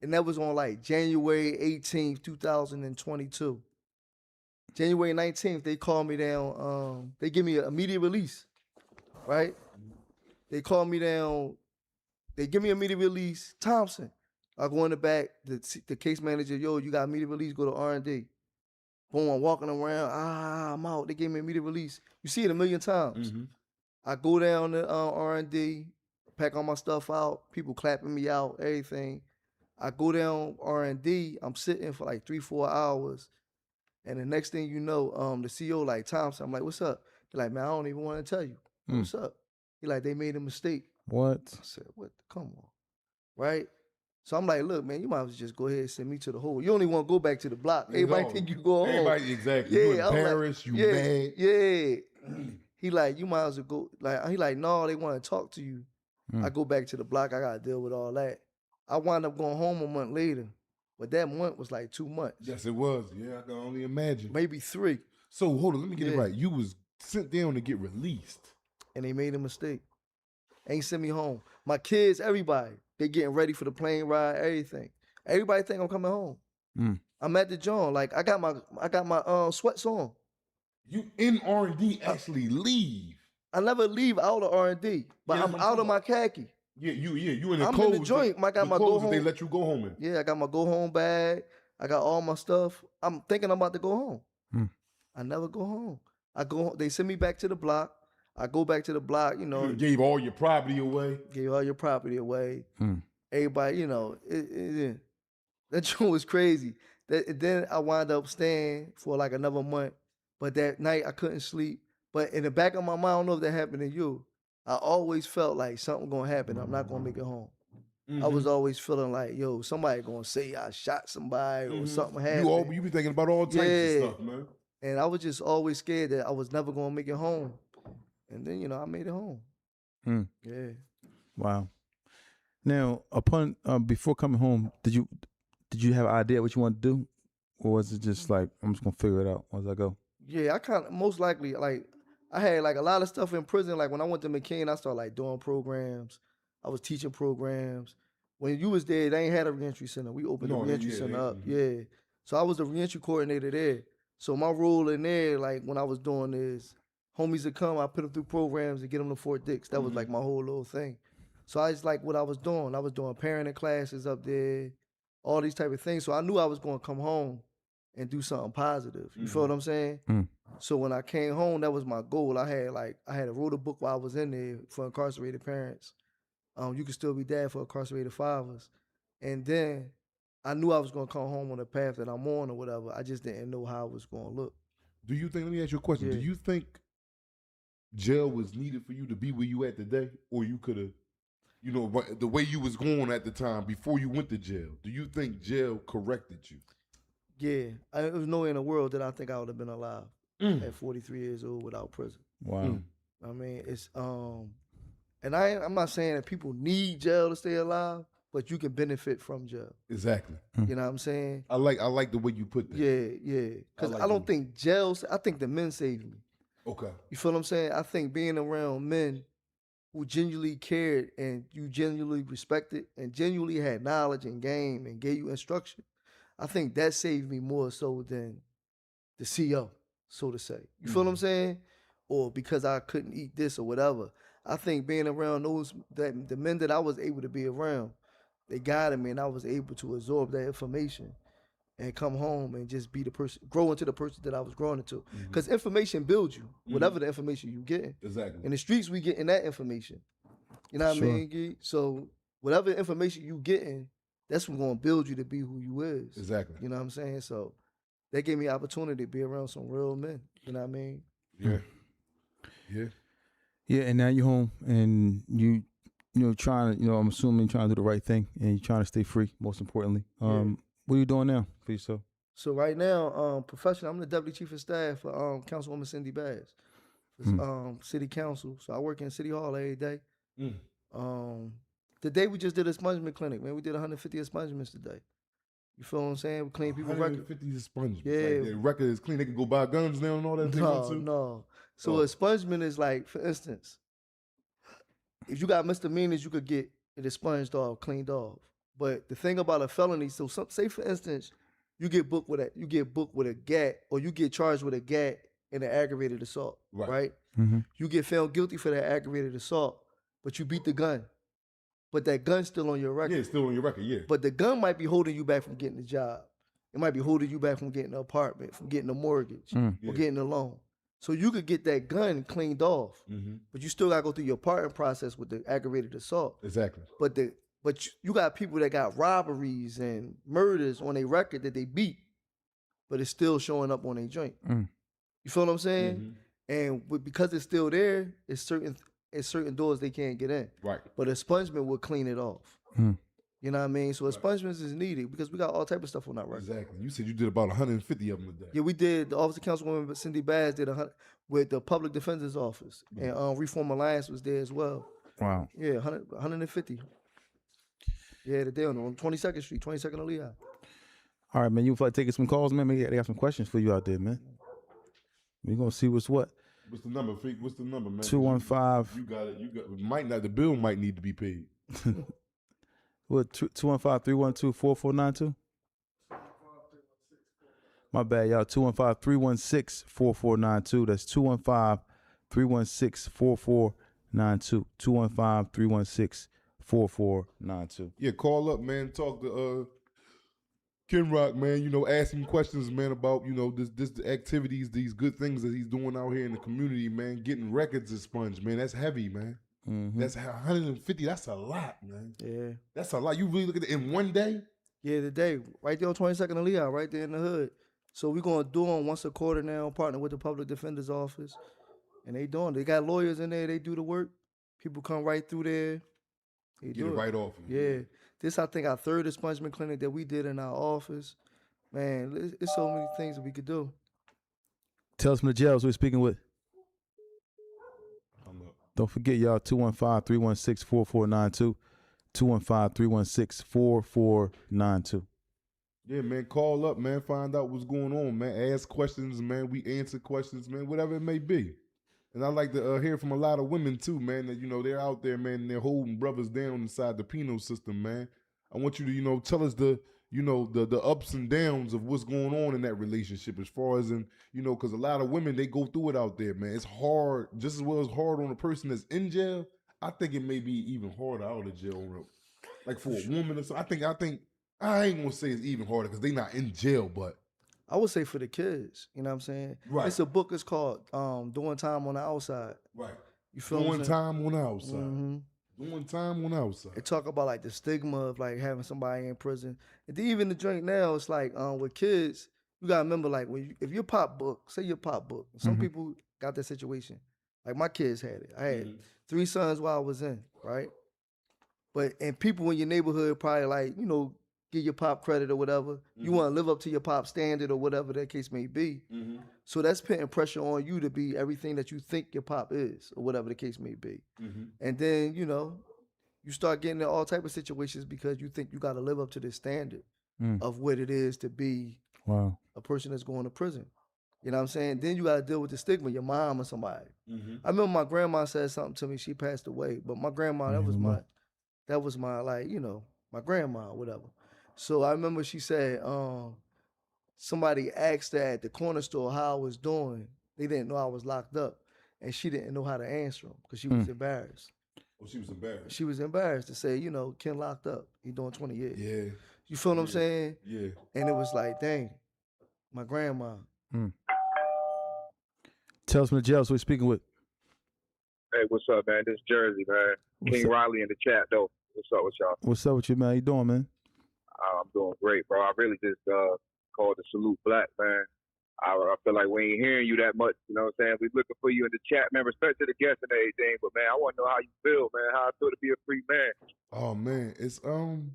that was on like January 18th, 2022. January 19th, they called me down. They give me an immediate release, right? They call me down. They give me immediate release. Thompson. I go in the back. The case manager, yo, you got immediate release. Go to R&D. Boom, I'm walking around. I'm out. They gave me immediate release. You see it a million times. I go down to R&D, pack all my stuff out. People clapping me out, everything. I go down R&D. I'm sitting for like 3-4 hours. And the next thing you know, the CEO like, Thompson, I'm like, what's up? He like, man, I don't even want to tell you. What's up? He like, they made a mistake. What? I said, what? Come on. Right? So I'm like, look, man, you might as well just go ahead and send me to the hole. You only want to go back to the block. Everybody think you go home. Everybody, exactly. You embarrassed, like, you mad. Yeah. He like, you might as well go. Like, he like, no, they want to talk to you. I go back to the block. I got to deal with all that. I wound up going home a month later. But that month was like 2 months. Yes, it was. Yeah, I can only imagine. Maybe 3. So hold on, let me get it right. You was sent down to get released. And they made a mistake. Ain't send me home. My kids, everybody, they getting ready for the plane ride, everything. Everybody think I'm coming home. I'm at the joint. Like I got my sweats on. You in R&D actually leave. I never leave out of R&D, but I'm out of my khaki. Yeah, you in the I'm clothes. in the joint. I got my go home. They let you go home in. Yeah, I got my go home bag. I got all my stuff. I'm thinking I'm about to go home. I never go home. I go home. They send me back to the block. I go back to the block, you know. You gave all your property away. Gave all your property away. Everybody, you know, that joint was crazy. Then I wound up staying for like another month. But that night I couldn't sleep. But in the back of my mind, I don't know if that happened to you. I always felt like something gonna happen. I'm not gonna make it home. I was always feeling like, yo, somebody gonna say I shot somebody or something happened. You be thinking about all types of stuff, man. And I was just always scared that I was never gonna make it home. And then, you know, I made it home. Yeah. Wow. Now, upon before coming home, did you have an idea what you wanted to do, or was it just like I'm just gonna figure it out as I go? Yeah, I kind of most likely like I had like a lot of stuff in prison. Like when I went to McCain, I started like doing programs. I was teaching programs. When you was there, they ain't had a reentry center. We opened the reentry center up. Yeah. So I was the reentry coordinator there. So my role in there, like when I was doing this, homies would come, I put them through programs and get them to Fort Dix. That was like my whole little thing. So I just like what I was doing. I was doing parenting classes up there, all these type of things. So I knew I was going to come home and do something positive. You feel what I'm saying? So when I came home, that was my goal. I had wrote a book while I was in there for incarcerated parents. You Can Still Be Dad for Incarcerated Fathers. And then I knew I was going to come home on the path that I'm on or whatever. I just didn't know how it was going to look. Do you think, let me ask you a question. Yeah. Do you think jail was needed for you to be where you at today? Or you could have, you know, the way you was going at the time before you went to jail, do you think jail corrected you? Yeah. There was no way in the world that I think I would have been alive at 43 years old without prison. Wow. I mean, it's and I'm not saying that people need jail to stay alive, but you can benefit from jail. Exactly. You know what I'm saying? I like the way you put that. Yeah. Because I don't think jails, I think the men saved me. Okay. You feel what I'm saying? I think being around men who genuinely cared and you genuinely respected and genuinely had knowledge and game and gave you instruction, I think that saved me more so than the CO, so to say. You feel what I'm saying? Or because I couldn't eat this or whatever. I think being around the men that I was able to be around, they guided me and I was able to absorb that information and come home and just be the person, grow into the person that I was growing into. Because information builds you, whatever the information you getting. Exactly. In the streets, we getting that information. You know what I mean, Gee? So whatever information you getting, that's what's going to build you to be who you is. Exactly. You know what I'm saying? So that gave me opportunity to be around some real men. You know what I mean? Yeah. Yeah. Yeah, and now you're home and you trying to, I'm assuming trying to do the right thing and you're trying to stay free, most importantly. What are you doing now for yourself? So right now, professionally, I'm the deputy chief of staff for Councilwoman Cindy Bass, city council. So I work in City Hall every day. Today we just did a expungement clinic, man. We did 150 expungements today. You feel what I'm saying? We clean people record. 150 is expungement. Yeah. Like, their record is clean. They can go buy guns now and all that. if they want to. No. So Oh. expungement is like, for instance, if you got misdemeanors, you could get it expunged off, cleaned off. But the thing about a felony, so say for instance, you get booked with a GAT, or you get charged with a GAT and an aggravated assault, right? Mm-hmm. You get found guilty for that aggravated assault, but you beat the gun. But that gun's still on your record. Yeah, it's still on your record, yeah. But the gun might be holding you back from getting a job. It might be holding you back from getting an apartment, from getting a mortgage, or getting a loan. So you could get that gun cleaned off, but you still gotta go through your pardon process with the aggravated assault. Exactly. But you got people that got robberies and murders on their record that they beat, but it's still showing up on their joint. You feel what I'm saying? And because it's still there, it's certain doors they can't get in. Right. But expungement will clean it off. You know what I mean? So expungements is needed because we got all type of stuff on our record. Exactly. You said you did about 150 of them today. Yeah, we did. The Office of Councilwoman Cindy Bass did 100 with the Public Defender's Office, and Reform Alliance was there as well. Wow. Yeah, 150. Yeah, today on 22nd Street, 22nd of Lehigh. All right, man. You feel like taking some calls, man? Maybe they got some questions for you out there, man. We're gonna see what's what. What's the number, Freak? What's the number, man? 215. You got it. Might not. The bill might need to be paid. What? 215-312-4492. My bad, y'all. 215-316-4492. That's 215-316-4492. 215-316-4492. Yeah, call up, man. Talk to Ken Rock, man. You know, ask him questions, man, about, you know, this activities, these good things that he's doing out here in the community, man. Getting records expunged, man. That's heavy, man. That's 150. That's a lot, man. Yeah. That's a lot. You really look at it in one day? Yeah, today, right there on 22nd of Lehigh, right there in the hood. So we're going to do them once a quarter now, partner with the Public Defender's Office. And they got lawyers in there. They do the work. People come right through there. They Get it right off. Yeah. This, I think, our third expungement clinic that we did in our office. Man, it's so many things that we could do. Tell us from the jails we're speaking with. Don't forget, y'all, 215-316-4492. 215-316-4492. Yeah, man, call up, man. Find out what's going on, man. Ask questions, man. We answer questions, man, whatever it may be. And I like to hear from a lot of women, too, man, that, you know, they're out there, man, and they're holding brothers down inside the penal system, man. I want you to, you know, tell us the ups and downs of what's going on in that relationship as far as in, you know, because a lot of women, they go through it out there, man. It's hard, just as well as hard on a person that's in jail. I think it may be even harder out of jail. Like for a woman or so. I ain't going to say it's even harder because they not in jail, but. I would say for the kids, you know what I'm saying? Right. It's a book, it's called Doing Time on the Outside. Right. You feel Doing time on the outside. Doing time on the outside. They talk about like the stigma of like having somebody in prison. And then even the drink now, it's like with kids, you gotta remember like if your pop book, say your pop book, some people got that situation. Like my kids had it. I had 3 sons while I was in, right? And people in your neighborhood probably like, you know, give your pop credit or whatever. You want to live up to your pop standard or whatever that case may be. So that's putting pressure on you to be everything that you think your pop is or whatever the case may be. And then, you know, you start getting in all type of situations because you think you got to live up to this standard of what it is to be a person that's going to prison. You know what I'm saying? Then you got to deal with the stigma, your mom or somebody. I remember my grandma said something to me. She passed away, but my grandma, that was my like, you know, my grandma or whatever. So I remember she said, somebody asked her at the corner store how I was doing. They didn't know I was locked up. And she didn't know how to answer them because she was embarrassed. Oh, she was embarrassed? She was embarrassed to say, you know, Ken locked up. He doing 20 years. Yeah. You feel what I'm saying? Yeah. And it was like, dang, my grandma. Tell us from the jail so we're speaking with. Hey, what's up, man? This is Jersey, man. King Riley in the chat, though. What's up with y'all? What's up with you, man? How you doing, man? I'm doing great, bro. I really just called to salute Black, man. I feel like we ain't hearing you that much, you know what I'm saying? We looking for you in the chat, man. Respect to the guests and everything, but, man, I want to know how you feel, man, how it feel to be a free man. Oh, man, it's, man,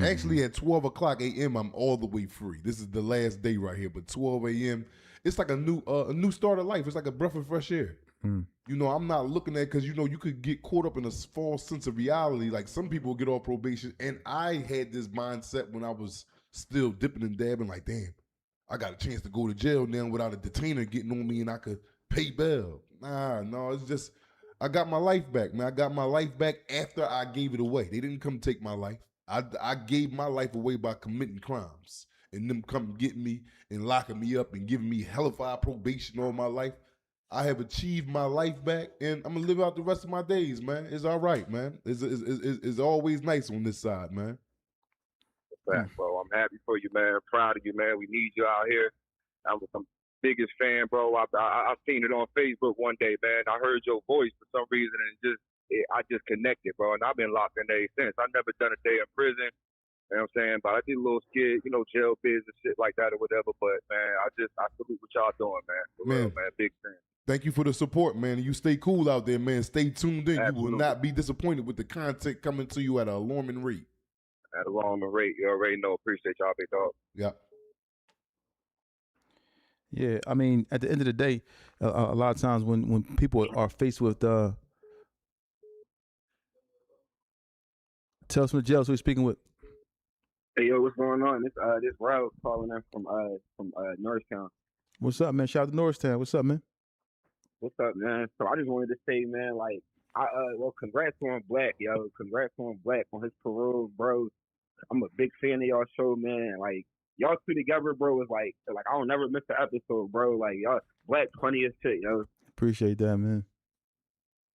actually at 12 o'clock a.m., I'm all the way free. This is the last day right here, but 12 a.m., it's like a new start of life. It's like a breath of fresh air. You know, I'm not looking at, because, you know, you could get caught up in a false sense of reality. Like some people get off probation, and I had this mindset when I was still dipping and dabbing like, damn, I got a chance to go to jail now without a detainer getting on me and I could pay bail. Nah, no, it's just, I got my life back, man. I got my life back after I gave it away. They didn't come take my life. I gave my life away by committing crimes. And them come getting me and locking me up and giving me hellified probation all my life. I have achieved my life back, and I'm gonna live out the rest of my days, man. It's all right, man. It's always nice on this side, man. Fact, bro. I'm happy for you, man. Proud of you, man. We need you out here. I'm biggest fan, bro. I seen it on Facebook one day, man. I heard your voice for some reason, and I just connected, bro. And I've been locked in there since. I've never done a day in prison. You know what I'm saying? But I did a little skit, jail biz and shit like that or whatever. But, man, I salute what y'all doing, man. For real, man. Big fan. Thank you for the support, man. You stay cool out there, man. Stay tuned in. Absolutely. You will not be disappointed with the content coming to you at an alarming rate. At an alarming rate. You already know. Appreciate y'all, big dog. Yep. Yeah, I mean, at the end of the day, a lot of times when people are faced with tell us from the jail, so we're speaking with. Hey, yo, what's going on? This Ralph calling in from Norristown. What's up, man? Shout out to Norristown. What's up, man? What's up, man? So I just wanted to say, man, like, congrats on Black, yo. Congrats on Black on his parole, bro. I'm a big fan of y'all show, man. Like, y'all two together, bro, is like I don't never miss an episode, bro. Like, y'all Black funny as shit, yo. Appreciate that, man.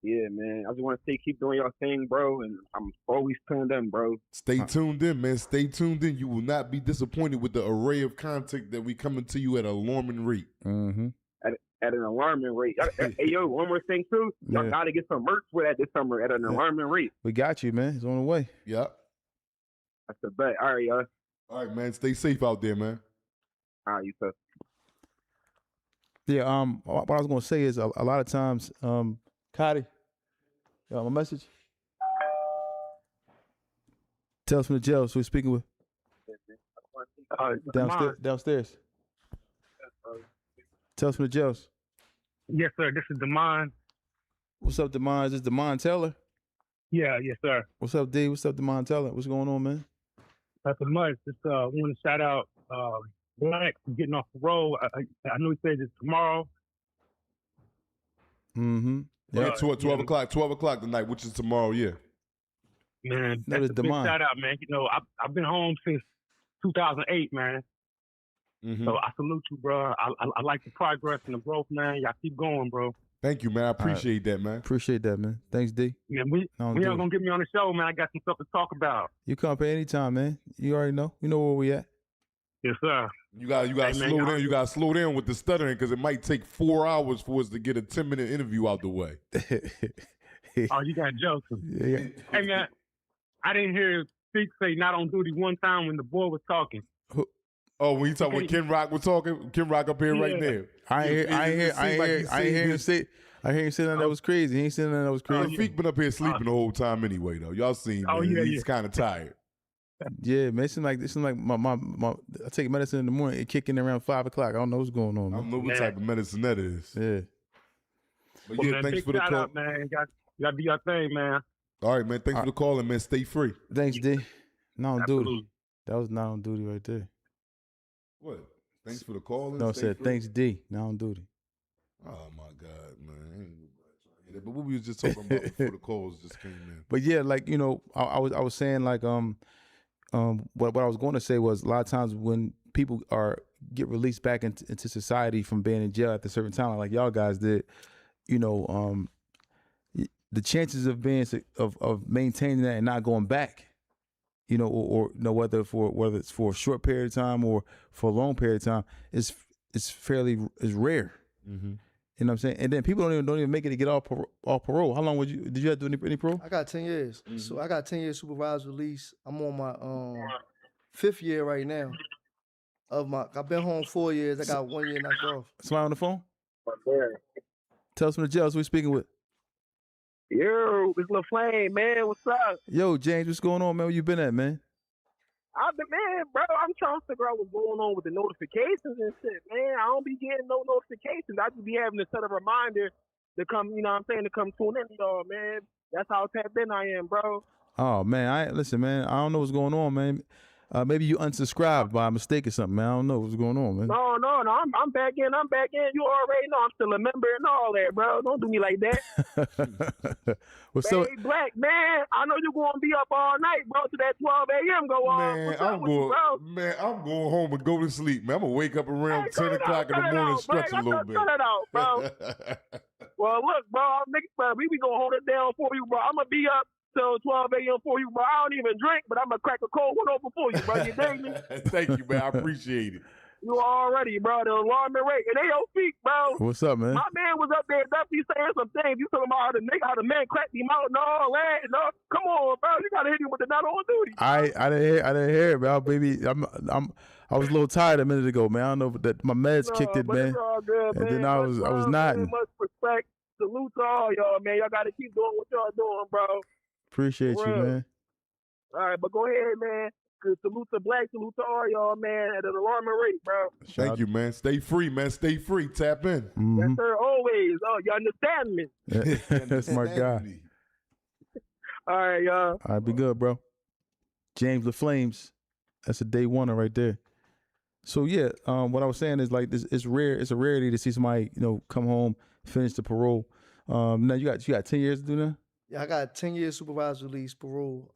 Yeah, man. I just want to say, keep doing y'all thing, bro, and I'm always tuned in, bro. Stay tuned in, man. Stay tuned in. You will not be disappointed with the array of content that we coming to you at an alarming rate. Mm-hmm. At an alarming rate. Hey, yo, one more thing, too. Y'all got to get some merch for that this summer at an alarming rate. We got you, man. It's on the way. Yep. That's the bet. All right, y'all. All right, man. Stay safe out there, man. All right, you too. Yeah, what I was going to say is a lot of times, Cotty, my message. Tell us from the jail, so we're speaking with. Downstairs. Tell us from the jails. Yes, sir. This is Damon. What's up, Damon? Is this Damon Taylor? Yeah, yes, sir. What's up, D? What's up, Damon Taylor? What's going on, man? Nothing much. Just want to shout out Black for getting off parole. I know he said it's tomorrow. Mm-hmm. Yeah, 12 o'clock tonight, which is tomorrow, yeah. Man, that's a big shout out, man. I've been home since 2008, man. Mm-hmm. So I salute you, bro. I like the progress and the growth, man. Y'all keep going, bro. Thank you, man. I appreciate that, man. Appreciate that, man. Thanks, D. Man, we ain't gonna get me on the show, man. I got some stuff to talk about. You come up here anytime, man. You already know. You know where we at. Yes, sir. You got to slow down. You got to slow down with the stuttering because it might take 4 hours for us to get a 10-minute interview out the way. Oh, you got jokes. Yeah. Hey, man, I didn't hear Speak say not on duty one time when the boy was talking. Oh, when you talk when Ken Rock was talking, Ken Rock up here right now. I ain't hear him say nothing that was crazy. He ain't saying nothing that was crazy. Feek been up here sleeping the whole time anyway, though. Y'all seen, man. He's kind of tired. Yeah, man. It seems like my I take medicine in the morning. It kick in around 5 o'clock. I don't know what's going on, man. I don't know what type of medicine that is. Yeah. But well, yeah, man, thanks for the call. Out, man. You got to do your thing, man. All right, man. Thanks for the call, and man, stay free. Thanks, D. Not on duty. Absolutely. That was not on duty right there. What? Thanks for the call. No, it said thanks, D. Not on duty. Oh my God, man. But what we was just talking about before the calls just came in. But yeah, like I was saying like what I was going to say was a lot of times when people get released back into society from being in jail at a certain time, like y'all guys did, the chances of being of maintaining that and not going back, or whether it's for a short period of time or for a long period of time is rare. Mm-hmm. You know what I'm saying? And then people don't even make it to get off parole. How long did you have to do any parole? I got 10 years. Mm-hmm. So I got 10 years supervised release. I'm on my 5th year right now. I've been home 4 years. I got 1 year knocked off. Somebody on the phone? Yeah. Tell us from the jail. Who we speaking with? Yo, it's LaFlame, man. What's up? Yo, James, what's going on, man? Where you been at, man? Bro, I'm trying to figure out what's going on with the notifications and shit, man. I don't be getting no notifications. I just be having to set a reminder to come, to come tune in, y'all, man. That's how tapped in I am, bro. Oh, man. Listen, man, I don't know what's going on, man. Maybe you unsubscribed by mistake or something, man. I don't know what's going on, man. No. I'm back in. You already know I'm still a member and all that, bro. Don't do me like that. What's Hey, up? Black, man, I know you're going to be up all night, bro, to that 12 a.m. go on. Man, What's up with you, bro? I'm going home and go to sleep, man. I'm gonna wake up around 10 o'clock in the morning and stretch a little bit. Cut it out, bro. Well, look, bro, we gonna hold it down for you, bro. I'm gonna be up till 12 a.m. for you, bro. I don't even drink, but I'm gonna crack a cold one open for you, bro. You dig me? Thank you, man. I appreciate it. You already, bro. The alarming rate. And they your feet, bro. What's up, man? My man was up there definitely saying some things. You talking about how the man cracked him out and all that. And come on, bro. You gotta hit him with the not on duty. I didn't hear it, man. Baby, I was a little tired a minute ago, man. I don't know, but that my meds kicked in, man. It's all good, And man. then I was nodding. Much respect. Salute to all y'all, man. Y'all gotta keep doing what y'all doing, bro. Appreciate you, Real. man. All right, but go ahead, man. Good salute to Black, salute to all y'all, man, at an alarming rate, bro. Thank you, man. Stay free, man. Stay free. Tap in. Yes, sir, always. Oh, you understand me? That's my guy. All right, y'all. All right, be good, bro. James LaFlames. That's a day oneer right there. So yeah, what I was saying is like this. It's rare. It's a rarity to see somebody come home, finish the parole. Now you got 10 years to do that. Yeah, I got 10 years supervised release parole.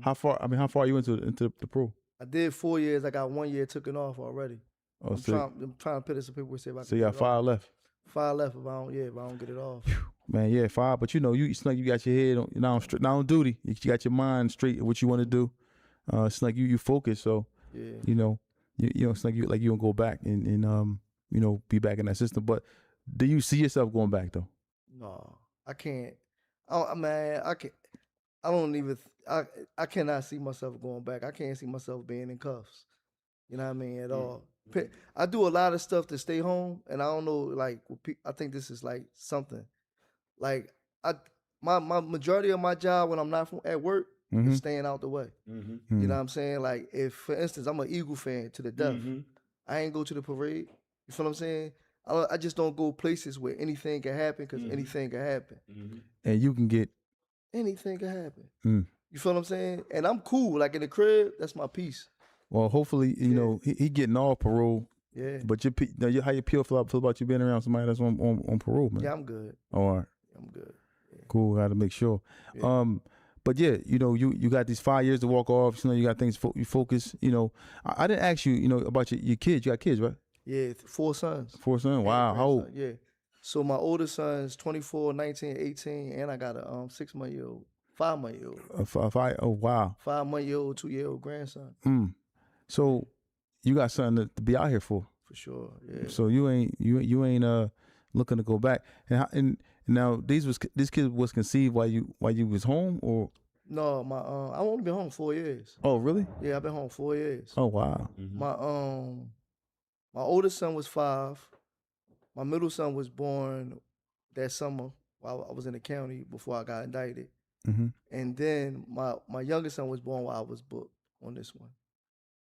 How far are you into the parole? I did 4 years. I got 1 year taken off already. Oh, I'm trying to put in some people say if I so you got 5 left. 5 left if I don't get it off. Man, yeah, 5. But it's like you got your head not on duty. You got your mind straight at what you want to do. It's like you focus. So yeah. It's like you don't go back and be back in that system. But do you see yourself going back though? No, I can't. I can't. I don't even. I cannot see myself going back. I can't see myself being in cuffs. You know what I mean? At all. I do a lot of stuff to stay home, and I don't know. Like, I think this is like something. Like my majority of my job when I'm not at work is staying out the way. You know what I'm saying? Like, if for instance I'm an Eagle fan to the death, I ain't go to the parade. You feel what I'm saying? I just don't go places where anything can happen because anything can happen. And you can get anything can happen. You feel what I'm saying? And I'm cool. Like in the crib, that's my peace. Well, hopefully, he getting off parole. Yeah. But how you feel about you being around somebody that's on parole, man? Yeah, I'm good. All right. I'm good. Yeah. Cool. Got to make sure. Yeah. But yeah, you got these 5 years to walk off. You got things you focus. I didn't ask you, about your kids. You got kids, right? Yeah, 4 sons. 4 sons. Wow. How old? Yeah. So my oldest son's 24, 19, 18, and I got a 6-month-old, 5-month-old. 5. Oh wow. 5-month-old, 2-year-old grandson. So you got something to be out here for. For sure. Yeah. So you ain't looking to go back. And now this kid was conceived while you was home, or? No, I've only been home 4 years. Oh really? Yeah, I've been home 4 years. Oh wow. My oldest son was 5. My middle son was born that summer while I was in the county before I got indicted. And then my youngest son was born while I was booked on this one.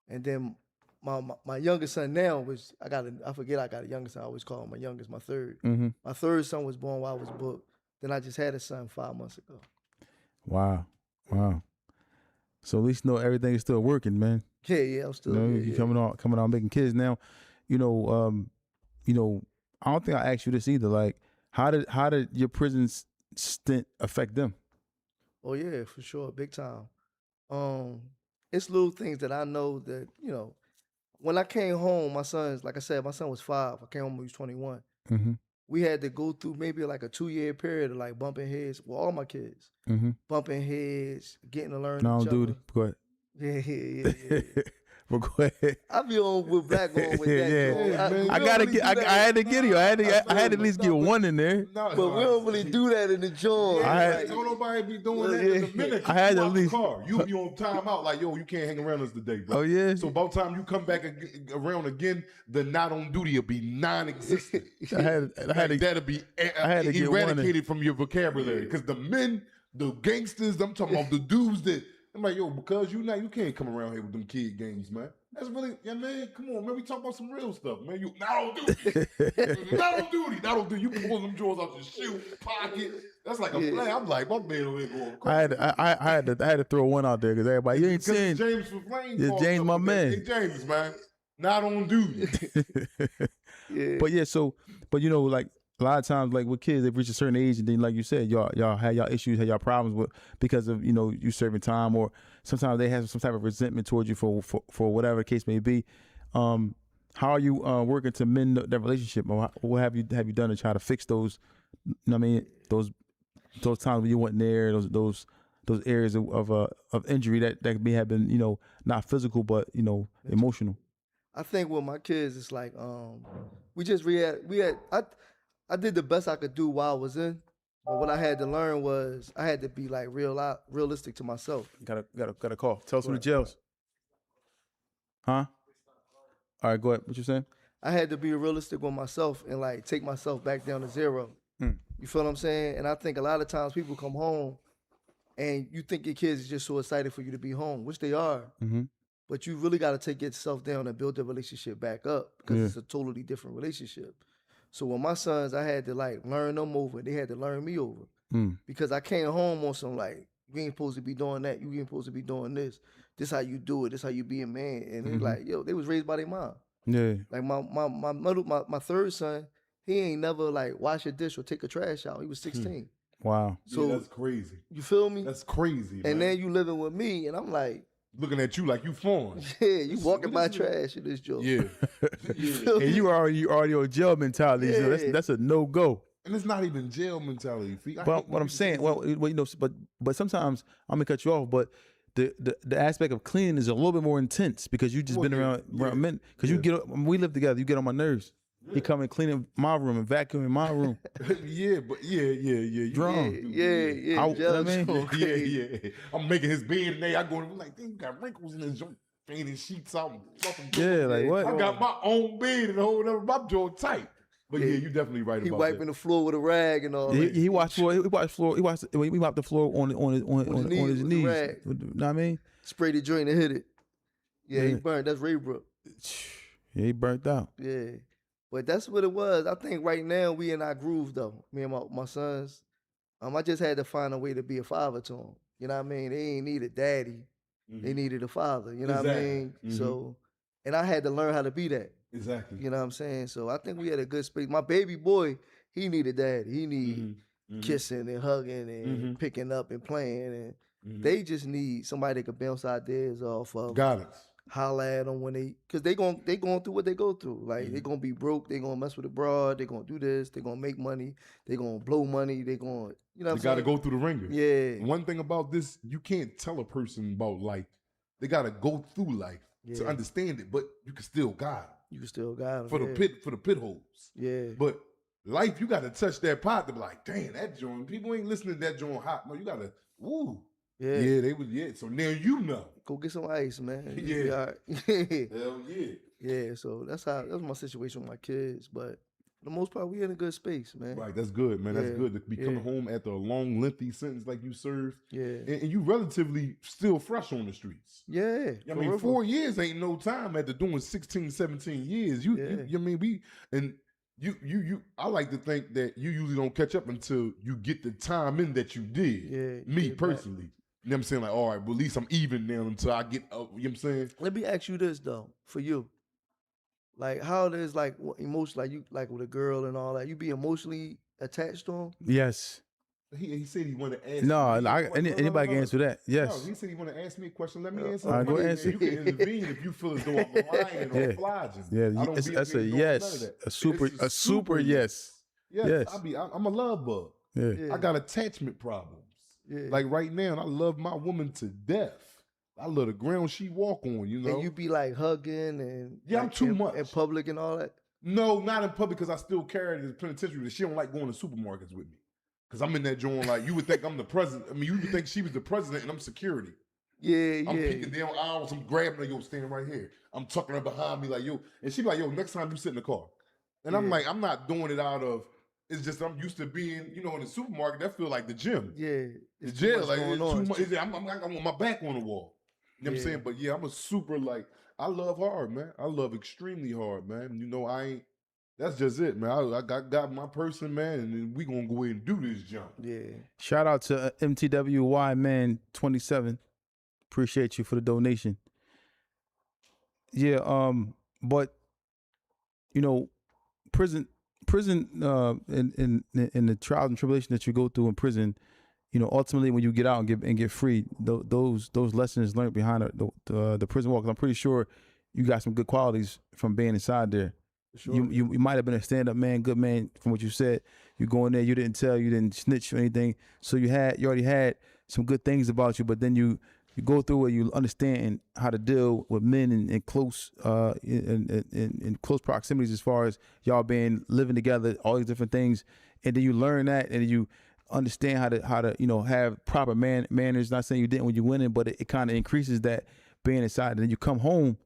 And then my youngest son now I forget I got a youngest son. I always call him my youngest, my third. My third son was born while I was booked. Then I just had a son 5 months ago. Wow. So at least everything is still working, man. Yeah, I'm still. You coming out making kids now. I don't think I asked you this either. Like, how did your prison stint affect them? Oh yeah, for sure, big time. It's little things that I know that when I came home, my son was 5. I came home when he was 21. We had to go through maybe like a 2-year period of like bumping heads with all my kids. Bumping heads, getting to learn each other. Go ahead. Yeah. But go ahead. I be on with Black on with that. I had to get you. I had to at least get one in there. But we don't really do that in the joint. Don't nobody be doing that in the minute. I had to at least. You be on timeout like, yo, you can't hang around us today, bro. Oh yeah. So by the time you come back around again, the not on duty will be non-existent. I had that'll be eradicated from your vocabulary. Because the men, the gangsters, I'm talking about the dudes that. I'm like, yo, because you can't come around here with them kid games, man. That's really, yeah, man. Come on, man. We talk about some real stuff, man. You not on duty, not on duty, not on duty. You pulling them drawers out your shoe pocket. That's like a flag. I'm like, my man over here going crazy. I had to throw one out there because everybody, you ain't saying James for Flame. Yeah, James, my man. Hey, James, man. Not on duty. But yeah, so, but you know, like a lot of times, like with kids, they reach a certain age, and then, like you said, y'all had y'all issues, had y'all problems with because of you serving time, or sometimes they have some type of resentment towards you for whatever the case may be. How are you working to mend that relationship, or what have you done to try to fix those? I mean, those times when you weren't there, those areas of injury that may have been not physical but emotional. I think with my kids, it's like I did the best I could do while I was in, but what I had to learn was I had to be like realistic to myself. Got a call. Tell us from the jails. Huh? All right, go ahead. What you saying? I had to be realistic with myself and like take myself back down to zero. You feel what I'm saying? And I think a lot of times people come home and you think your kids is just so excited for you to be home, which they are. Mm-hmm. But you really got to take yourself down and build the relationship back up because it's a totally different relationship. So with my sons, I had to like learn them over. They had to learn me over because I came home on some like, you ain't supposed to be doing that. You ain't supposed to be doing this. This how you do it. This how you be a man. And they like, yo, they was raised by their mom. Yeah. Like my third son, he ain't never like wash a dish or take a trash out. He was 16. Wow. So that's crazy. You feel me? That's crazy. And man. then you living with me, and I'm like, looking at you like you foreign. Yeah, you walking by trash in this joke. Yeah. And you already on jail mentality. So that's a no go. And it's not even jail mentality. But what I'm saying, but sometimes I'm gonna cut you off. But the aspect of cleaning is a little bit more intense because you just been around men. Because when we live together, you get on my nerves. He come and clean in my room and vacuum in my room. Yeah. Drunk. Yeah. Yeah. I'm making his bed today. I go in like, damn, you got wrinkles in his joint. Painting sheets out. Yeah, like what? I got my own bed and hold up my jaw tight. But yeah, you definitely right he about wiping the floor with a rag and all. He wiped the floor on his knees. Rag. You know what I mean? Spray the joint and hit it. Yeah, he burned. That's Raybrook. Yeah, he burnt out. Yeah. But that's what it was. I think right now we in our groove though. Me and my sons. I just had to find a way to be a father to them. You know what I mean? They ain't need a daddy. They needed a father. You know what I mean? So, and I had to learn how to be that. Exactly. You know what I'm saying? So I think we had a good space. My baby boy, he needed daddy. He needed kissing and hugging and picking up and playing. And they just need somebody that could bounce ideas off of. Guidance. Holla at them when because they going through what they go through. Like they gonna be broke, they gonna mess with a broad, they gonna do this, they gonna make money, they gonna blow money, they gonna, you know what I'm saying? They gotta go through the ringer. Yeah. One thing about this, you can't tell a person about life. They gotta go through life to understand it, but you can still guide them. You can still guide them. For the pit holes. Yeah. But life, you gotta touch that pot to be like, damn, that joint, people ain't listening to that joint hot. No, you gotta, ooh. Yeah, they was, so now you know. Go get some ice, man. Yeah. Hell yeah. Yeah, so that's my situation with my kids. But for the most part, we in a good space, man. Right, that's good, man. That's good to be coming home after a long, lengthy sentence like you served. Yeah. And you relatively still fresh on the streets. Yeah. I mean, 4 years ain't no time after doing 16, 17 years. I like to think that you usually don't catch up until you get the time in that you did. Yeah. Me personally. You know what I'm saying? Like, all right, but at least I'm even now until I get up. You know what I'm saying? Let me ask you this, though, for you. Like, how it is, like, emotional, like, you, like, with a girl and all that, you be emotionally attached to him? Yes. He said he wanted to ask me. Anybody can answer that. Yes. No, he said he wanted to ask me a question. Let me answer. All right, go answer. You can intervene if you feel as though I'm lying or obliging. Yeah, that's a yes. A super yes. Yes. I'm a love bug. Yeah. I got attachment problems. Yeah. Like right now, I love my woman to death. I love the ground she walk on, you know. And you be like hugging and I'm like, too much in public and all that. No, not in public because I still carry it in the penitentiary. She don't like going to supermarkets with me because I'm in that joint. Like you would think I'm the president. I mean, you would think she was the president and I'm security. Yeah, I'm peeking down aisles. I'm grabbing her. Yo, standing right here. I'm tucking her behind me like yo, and she be like, yo, next time you sit in the car. And I'm like, I'm not doing it out of. It's just I'm used to being, you know, in the supermarket. That feel like the gym. Yeah, the jail. Like it's too much. I want my back on the wall. You know what I'm saying? But yeah, I'm a super like I love hard, man. I love extremely hard, man. You know, that's just it, man. I got my person, man, and then we gonna go ahead and do this jump. Yeah. Shout out to MTWY man 27. Appreciate you for the donation. Yeah, but you know, prison, in the trials and tribulations that you go through in prison, you know, ultimately when you get out and get free, those lessons learned behind the prison walk. I'm pretty sure you got some good qualities from being inside there. Sure. You might have been a stand-up man, good man, from what you said. You go in there, you didn't tell, you didn't snitch or anything, so you already had some good things about you. But then you go through it, you understand how to deal with men in close in close proximities, as far as y'all living together, all these different things, and then you learn that, and you understand how to you know, have proper manners. Not saying you didn't when you went in, but it kind of increases that being inside. And then you come home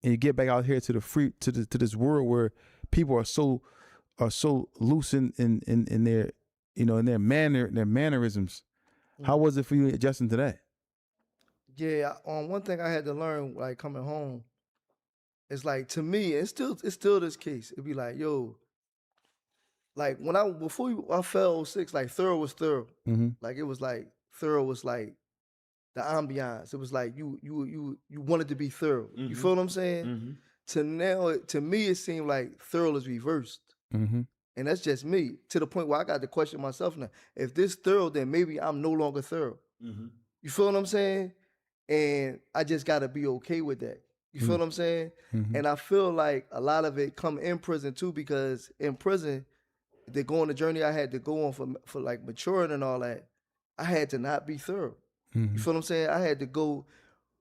and you get back out here to this world where people are so loose in their, you know, in their mannerisms. How was it for you adjusting to that? Yeah, one thing I had to learn, like coming home, it's like, to me, it's still this case. It'd be like, yo, like before I fell 06, like thorough was thorough. Mm-hmm. Like it was like thorough was like the ambiance. It was like you wanted to be thorough. Mm-hmm. You feel what I'm saying? Mm-hmm. To me, it seemed like thorough is reversed. Mm-hmm. And that's just me, to the point where I got to question myself now. If this thorough, then maybe I'm no longer thorough. Mm-hmm. You feel what I'm saying? And I just got to be okay with that. You feel what I'm saying? Mm-hmm. And I feel like a lot of it come in prison too, because in prison, to go on the journey I had to go on for like maturing and all that, I had to not be thorough. Mm-hmm. You feel what I'm saying? I had to go,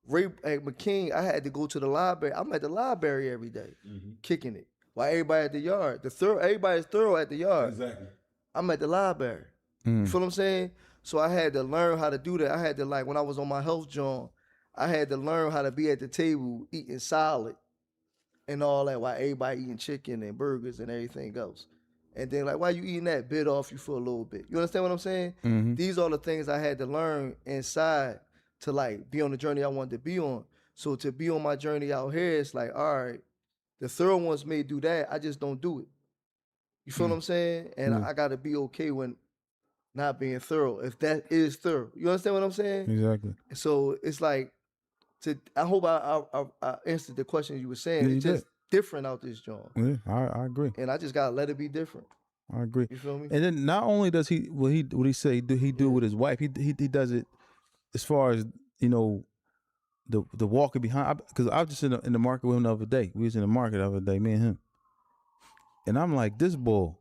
at McKean, I had to go to the library. I'm at the library every day, kicking it, while everybody at the yard. Everybody's thorough at the yard. Exactly. I'm at the library. You feel what I'm saying? So I had to learn how to do that. I had to, like, when I was on my health joint, I had to learn how to be at the table eating salad and all that, while everybody eating chicken and burgers and everything else. And then, like, why you eating that? Bit off you for a little bit. You understand what I'm saying? Mm-hmm. These are the things I had to learn inside to, like, be on the journey I wanted to be on. So to be on my journey out here, it's like, all right, the thorough ones may do that. I just don't do it. You feel what I'm saying? And I got to be okay when not being thorough, if that is thorough. You understand what I'm saying? Exactly. So it's like, I hope I answered the question you were saying. Yeah, it's just different out this joint. Yeah, I agree. And I just got to let it be different. I agree. You feel me? And then not only does he what he say he do with his wife, he does it as far as, you know, the walking behind. Because I was just in the market with him the other day. We was in the market the other day, me and him. And I'm like, this boy,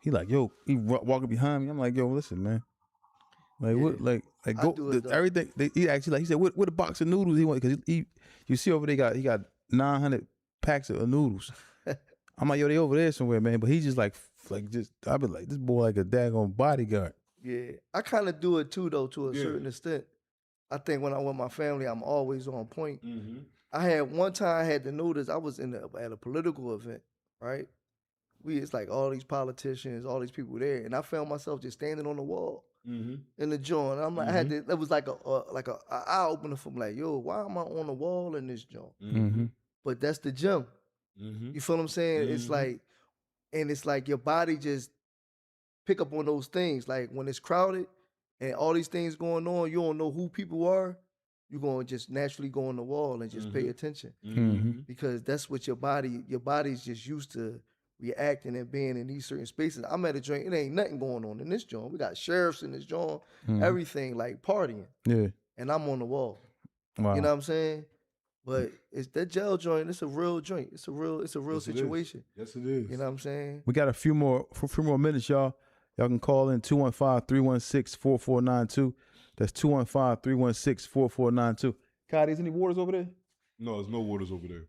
he like, yo, he walking behind me. I'm like, yo, listen, man. Like what? Like go everything. He actually, like, he said, what a box of noodles he want, because you see over there he got 900 packs of noodles. I'm like, yo, they over there somewhere, man. But he just like just, I be like, this boy like a daggone bodyguard. Yeah, I kind of do it too, though, to a certain extent. I think when I'm with my family, I'm always on point. Mm-hmm. I had one time I had to notice, I was at a political event, right? It's like all these politicians, all these people there, and I found myself just standing on the wall in the joint. I'm like, I had to. That was like a eye opener for me. Like, yo, why am I on the wall in this joint? Mm-hmm. But that's the gym. You feel what I'm saying? It's like, and it's like your body just pick up on those things. Like when it's crowded and all these things going on, you don't know who people are. You're gonna just naturally go on the wall and just pay attention, because that's what your body's just used to reacting and being in these certain spaces. I'm at a joint, it ain't nothing going on in this joint. We got sheriffs in this joint, everything, like partying. Yeah. And I'm on the wall. Wow. You know what I'm saying? But it's that jail joint, it's a real joint. It's a real situation. Yes, it is. You know what I'm saying? We got a few more minutes, y'all. Y'all can call in 215-316-4492. That's 215-316-4492. Kai, is any waters over there? No, there's no waters over there.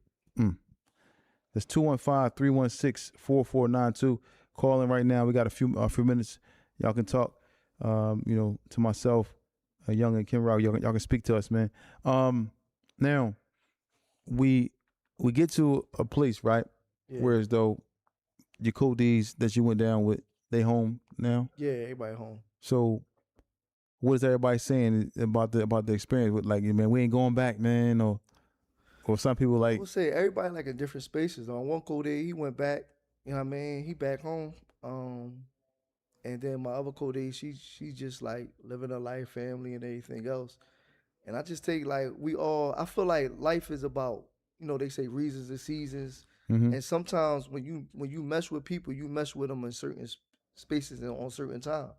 That's 215-316-4492. Call in right now. We got a few minutes. Y'all can talk, you know, to myself, Young and Kim Rock. Y'all can speak to us, man. Now, we get to a place, right? Yeah. Whereas though your co-Ds that you went down with, they home now? Yeah, everybody home. So what is everybody saying about the experience with, like, man, we ain't going back, man, or Or some people I like, would say everybody like in different spaces. On one co-day, he went back. You know what I mean? He back home. And then my other co-day, she just like living her life, family, and everything else. And I just think like I feel like life is about, they say reasons and seasons. And sometimes when you mess with people, you mess with them in certain spaces and on certain time.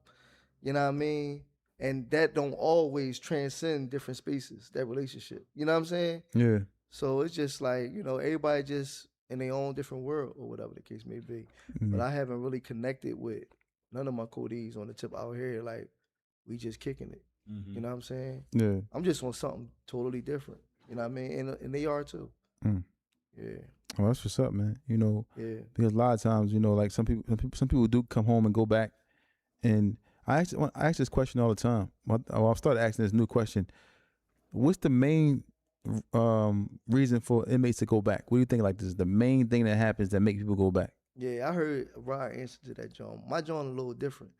You know what I mean? And that don't always transcend different spaces, that relationship. You know what I'm saying? yeah. So it's just like, everybody just in their own different world or whatever the case may be. But I haven't really connected with none of my codees on the tip out here. Like, we just kicking it. You know what I'm saying? Yeah. I'm just on something totally different. You know what I mean? And they are too. Yeah. Well, that's what's up, man. Yeah. Because a lot of times, like some people do come home and go back. And I ask this question all the time. I'll start asking this new question. What's the main reason for inmates to go back? What do you think? Like, this is the main thing that happens that makes people go back? Yeah, I heard Rod answer to that, John. My John a little different.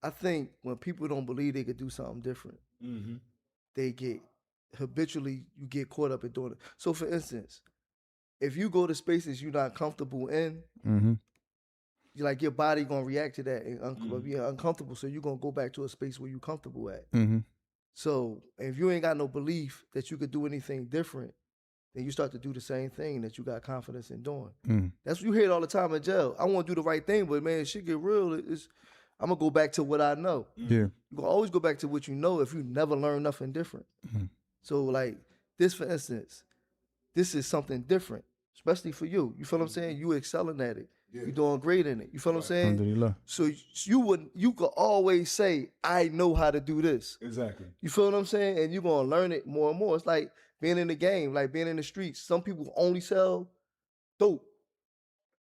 I think when people don't believe they could do something different, they get habitually, you get caught up in doing it. So, for instance, if you go to spaces you're not comfortable in, like your body gonna react to that and be uncomfortable. So you're gonna go back to a space where you're comfortable at. So if you ain't got no belief that you could do anything different, then you start to do the same thing that you got confidence in doing. That's what you hear it all the time in jail. I want to do the right thing, but man, shit get real. I'm gonna go back to what I know. Yeah. You gonna always go back to what you know if you never learn nothing different. So like this, for instance, this is something different, especially for you. You feel what I'm saying? You excelling at it. Yeah. You're doing great in it. You feel what I'm saying? Alhamdulillah. So you could always say, I know how to do this. Exactly. You feel what I'm saying? And you're gonna learn it more and more. It's like being in the game, like being in the streets. Some people only sell dope.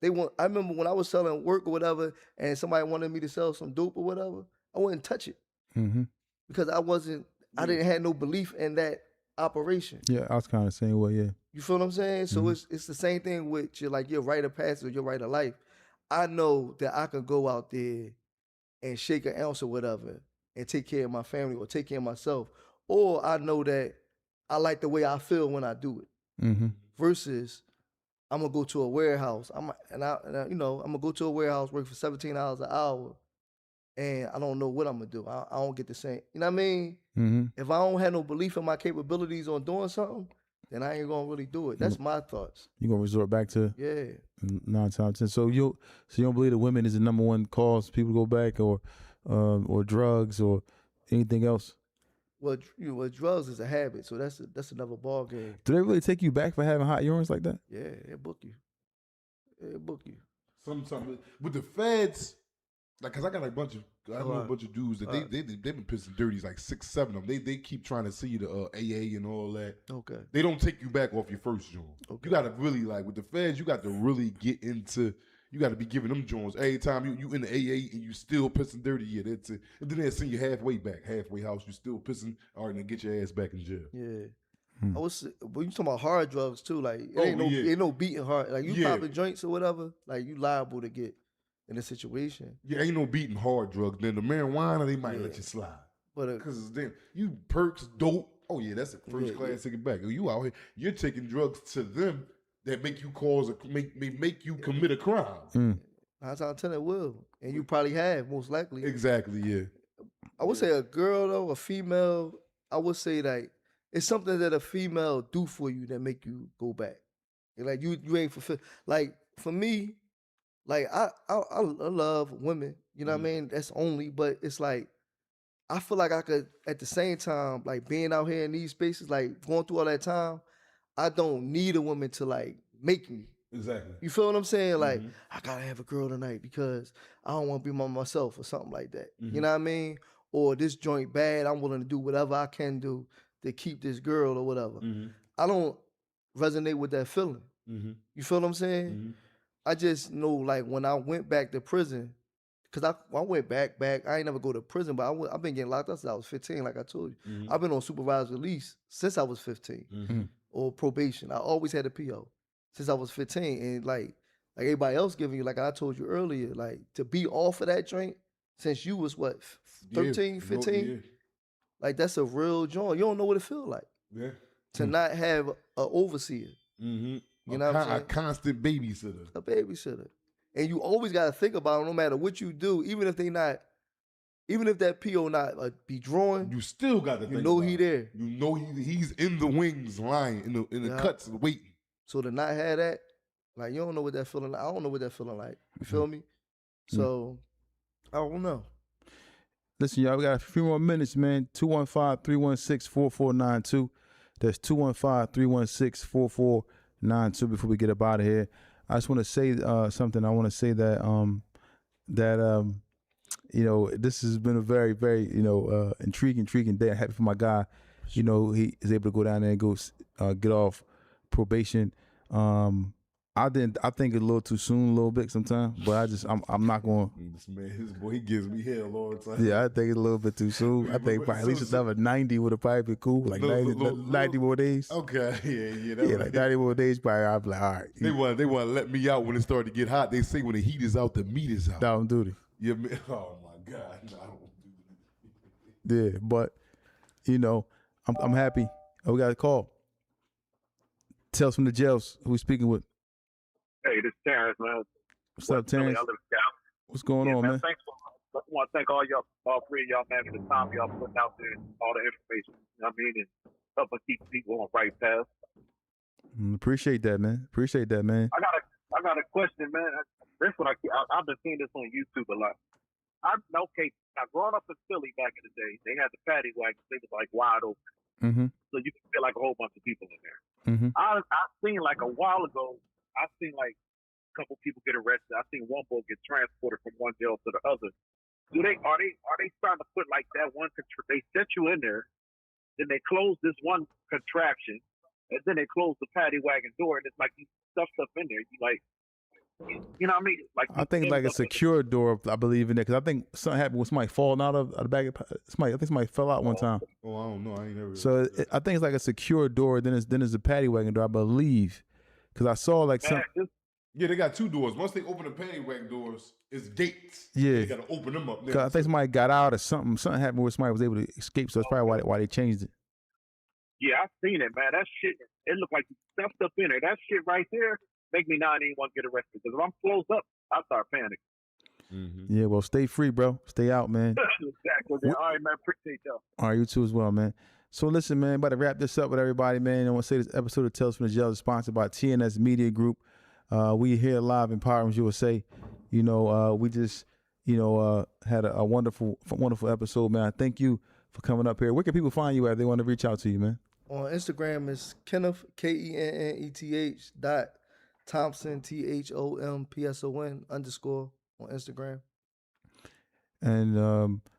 I remember when I was selling work or whatever, and somebody wanted me to sell some dope or whatever, I wouldn't touch it. Because I didn't have no belief in that operation. Yeah, I was kind of the same way, yeah. You feel what I'm saying? So it's the same thing with your rite of passage or your rite of life. I know that I can go out there and shake an ounce or whatever and take care of my family or take care of myself. Or I know that I like the way I feel when I do it. Versus I'm gonna go to a warehouse. I'm gonna go to a warehouse, work for $17 an hour, and I don't know what I'm gonna do. I don't get the same. You know what I mean? If I don't have no belief in my capabilities on doing something, then I ain't gonna really do it. That's my thoughts. You gonna resort back to 9 times 10. So you don't believe that women is the number one cause people go back, or drugs or anything else? Well, drugs is a habit, so that's another ball game. Do they really take you back for having hot urines like that? Yeah, they book you. They book you. Sometimes with the feds, like, cause I know a bunch of dudes that they've been pissing dirties, like 6, 7 of them. They keep trying to see you to AA and all that. Okay. They don't take you back off your first joint. Okay. You gotta really, like, with the feds, you got to really get into. You got to be giving them joints every time you in the AA and you still pissing dirty. Yeah, that's it. And then they send you halfway house. You still pissing. All right, then get your ass back in jail. Yeah. But you talking about hard drugs too? Like, ain't no beating hard. Like, you popping joints or whatever. Like, you liable to get in a situation. Yeah, ain't no beating hard drugs. Then the marijuana, they might let you slide. But because then you perks, dope. Oh yeah, that's a first class ticket back. You out here, you're taking drugs to them that make you make you commit a crime. 9 times out of 10 it will, and you probably have, most likely. Exactly, yeah. I would say a girl though, a female. I would say like it's something that a female do for you that make you go back. Like you ain't fulfill. Like for me, like I love women. You know what I mean? That's only, but it's like I feel like I could at the same time, like being out here in these spaces, like going through all that time. I don't need a woman to like make me. Exactly. You feel what I'm saying? Like, I gotta have a girl tonight because I don't want to be by myself or something like that. You know what I mean? Or this joint bad, I'm willing to do whatever I can do to keep this girl or whatever. I don't resonate with that feeling. You feel what I'm saying? I just know like when I went back to prison, because I went back. I ain't never go to prison, but I've been getting locked up since I was 15, like I told you. I've been on supervised release since I was 15. Or probation. I always had a PO since I was 15. And like everybody else giving you, like I told you earlier, like to be off of that joint since you was what, 13, 15? Like that's a real joint. You don't know what it feel like. Yeah. to not have an overseer. Mm-hmm. You know what I'm saying? A constant babysitter. A babysitter. And you always got to think about it, no matter what you do, even if that PO not be drawing, You still got to think you know about he it. there. You know he's in the wings lying, in the Yeah. cuts waiting. So to not have that, like, you don't know what that feeling like. I don't know what that feeling like. You feel me? So, I don't know. Listen, y'all, we got a few more minutes, man. 215-316-4492. That's 215-316-4492 before we get up out of here. I just want to say something. I want to say that you know, this has been a very, very, you know, intriguing day. I'm happy for my guy. You know, he is able to go down there and go get off probation. I think a little too soon, a little bit sometimes, but I'm not going. This man, his boy, he gives me hell all the time. Yeah, I think it's a little bit too soon. I think probably at least another 90 would have probably been cool, like 90 more days. Okay, Yeah, like 90 more days, probably. I'd be like, all right. They want to let me out when it started to get hot. They say when the heat is out, the meat is out. Down duty. Yeah, man. Oh my God, no, I don't do that. Yeah, but you know, I'm happy. Oh, we got a call. Tales from the jails. Who we speaking with? Hey, this is Terrence, man. What's up, Terrence? I live in Dallas. What's going on, man? Thanks I want to thank all three of y'all, man, for the time y'all putting out there, all the information. You know what I mean, and helping keep people on the right path. Appreciate that, man. I got a question, man. This one I've been seeing this on YouTube a lot. Now growing up in Philly back in the day, they had the paddy wagons. They was like wide open, so you could feel like a whole bunch of people in there. I seen like a while ago. I seen like a couple people get arrested. I seen one boy get transported from one jail to the other. Are they trying to put like that one? They set you in there, then they close this one contraption, and then they close the paddy wagon door, and it's like you stuff stuff in there. You like. You know what I mean? Like I think like a secure door, I believe in there, because I think something happened with somebody falling out of the bag. I think somebody fell out one time. Oh, I don't know. I ain't never. So I think it's like a secure door. Then it's a paddy wagon door, I believe, because I saw like some. Yeah, they got two doors. Once they open the paddy wagon doors, it's gates. Yeah, they got to open them up. Cause I think somebody got out or something. Something happened where somebody was able to escape. So that's probably why they changed it. Yeah, I seen it, man. That shit. It looked like you stuffed up in there. That shit right there. Make me not even want to get arrested, because if I'm closed up, I start panicking. Yeah, well, stay free, bro. Stay out, man. Exactly. All right, man. Appreciate y'all. All right, you too as well, man. So listen, man, about to wrap this up with everybody, man. I want to say this episode of Tales from the Jail is sponsored by TNS Media Group. We here live in Power USA. You know, we just, had a wonderful episode, man. Thank you for coming up here. Where can people find you at if they want to reach out to you, man? On Instagram, it's Kenneth, KENNETH Thompson, THOMPSON _ on Instagram. And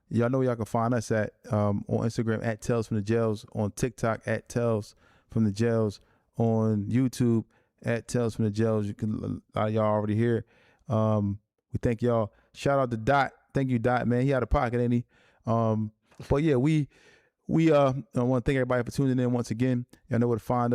y'all know y'all can find us at on Instagram at Tales from the Jails, on TikTok at Tales from the Jails, on YouTube at Tales from the Jails. You can y'all already hear. We thank y'all. Shout out to Dot. Thank you, Dot, man. He out of pocket, ain't he? But yeah, we want to thank everybody for tuning in once again. Y'all know where to find us.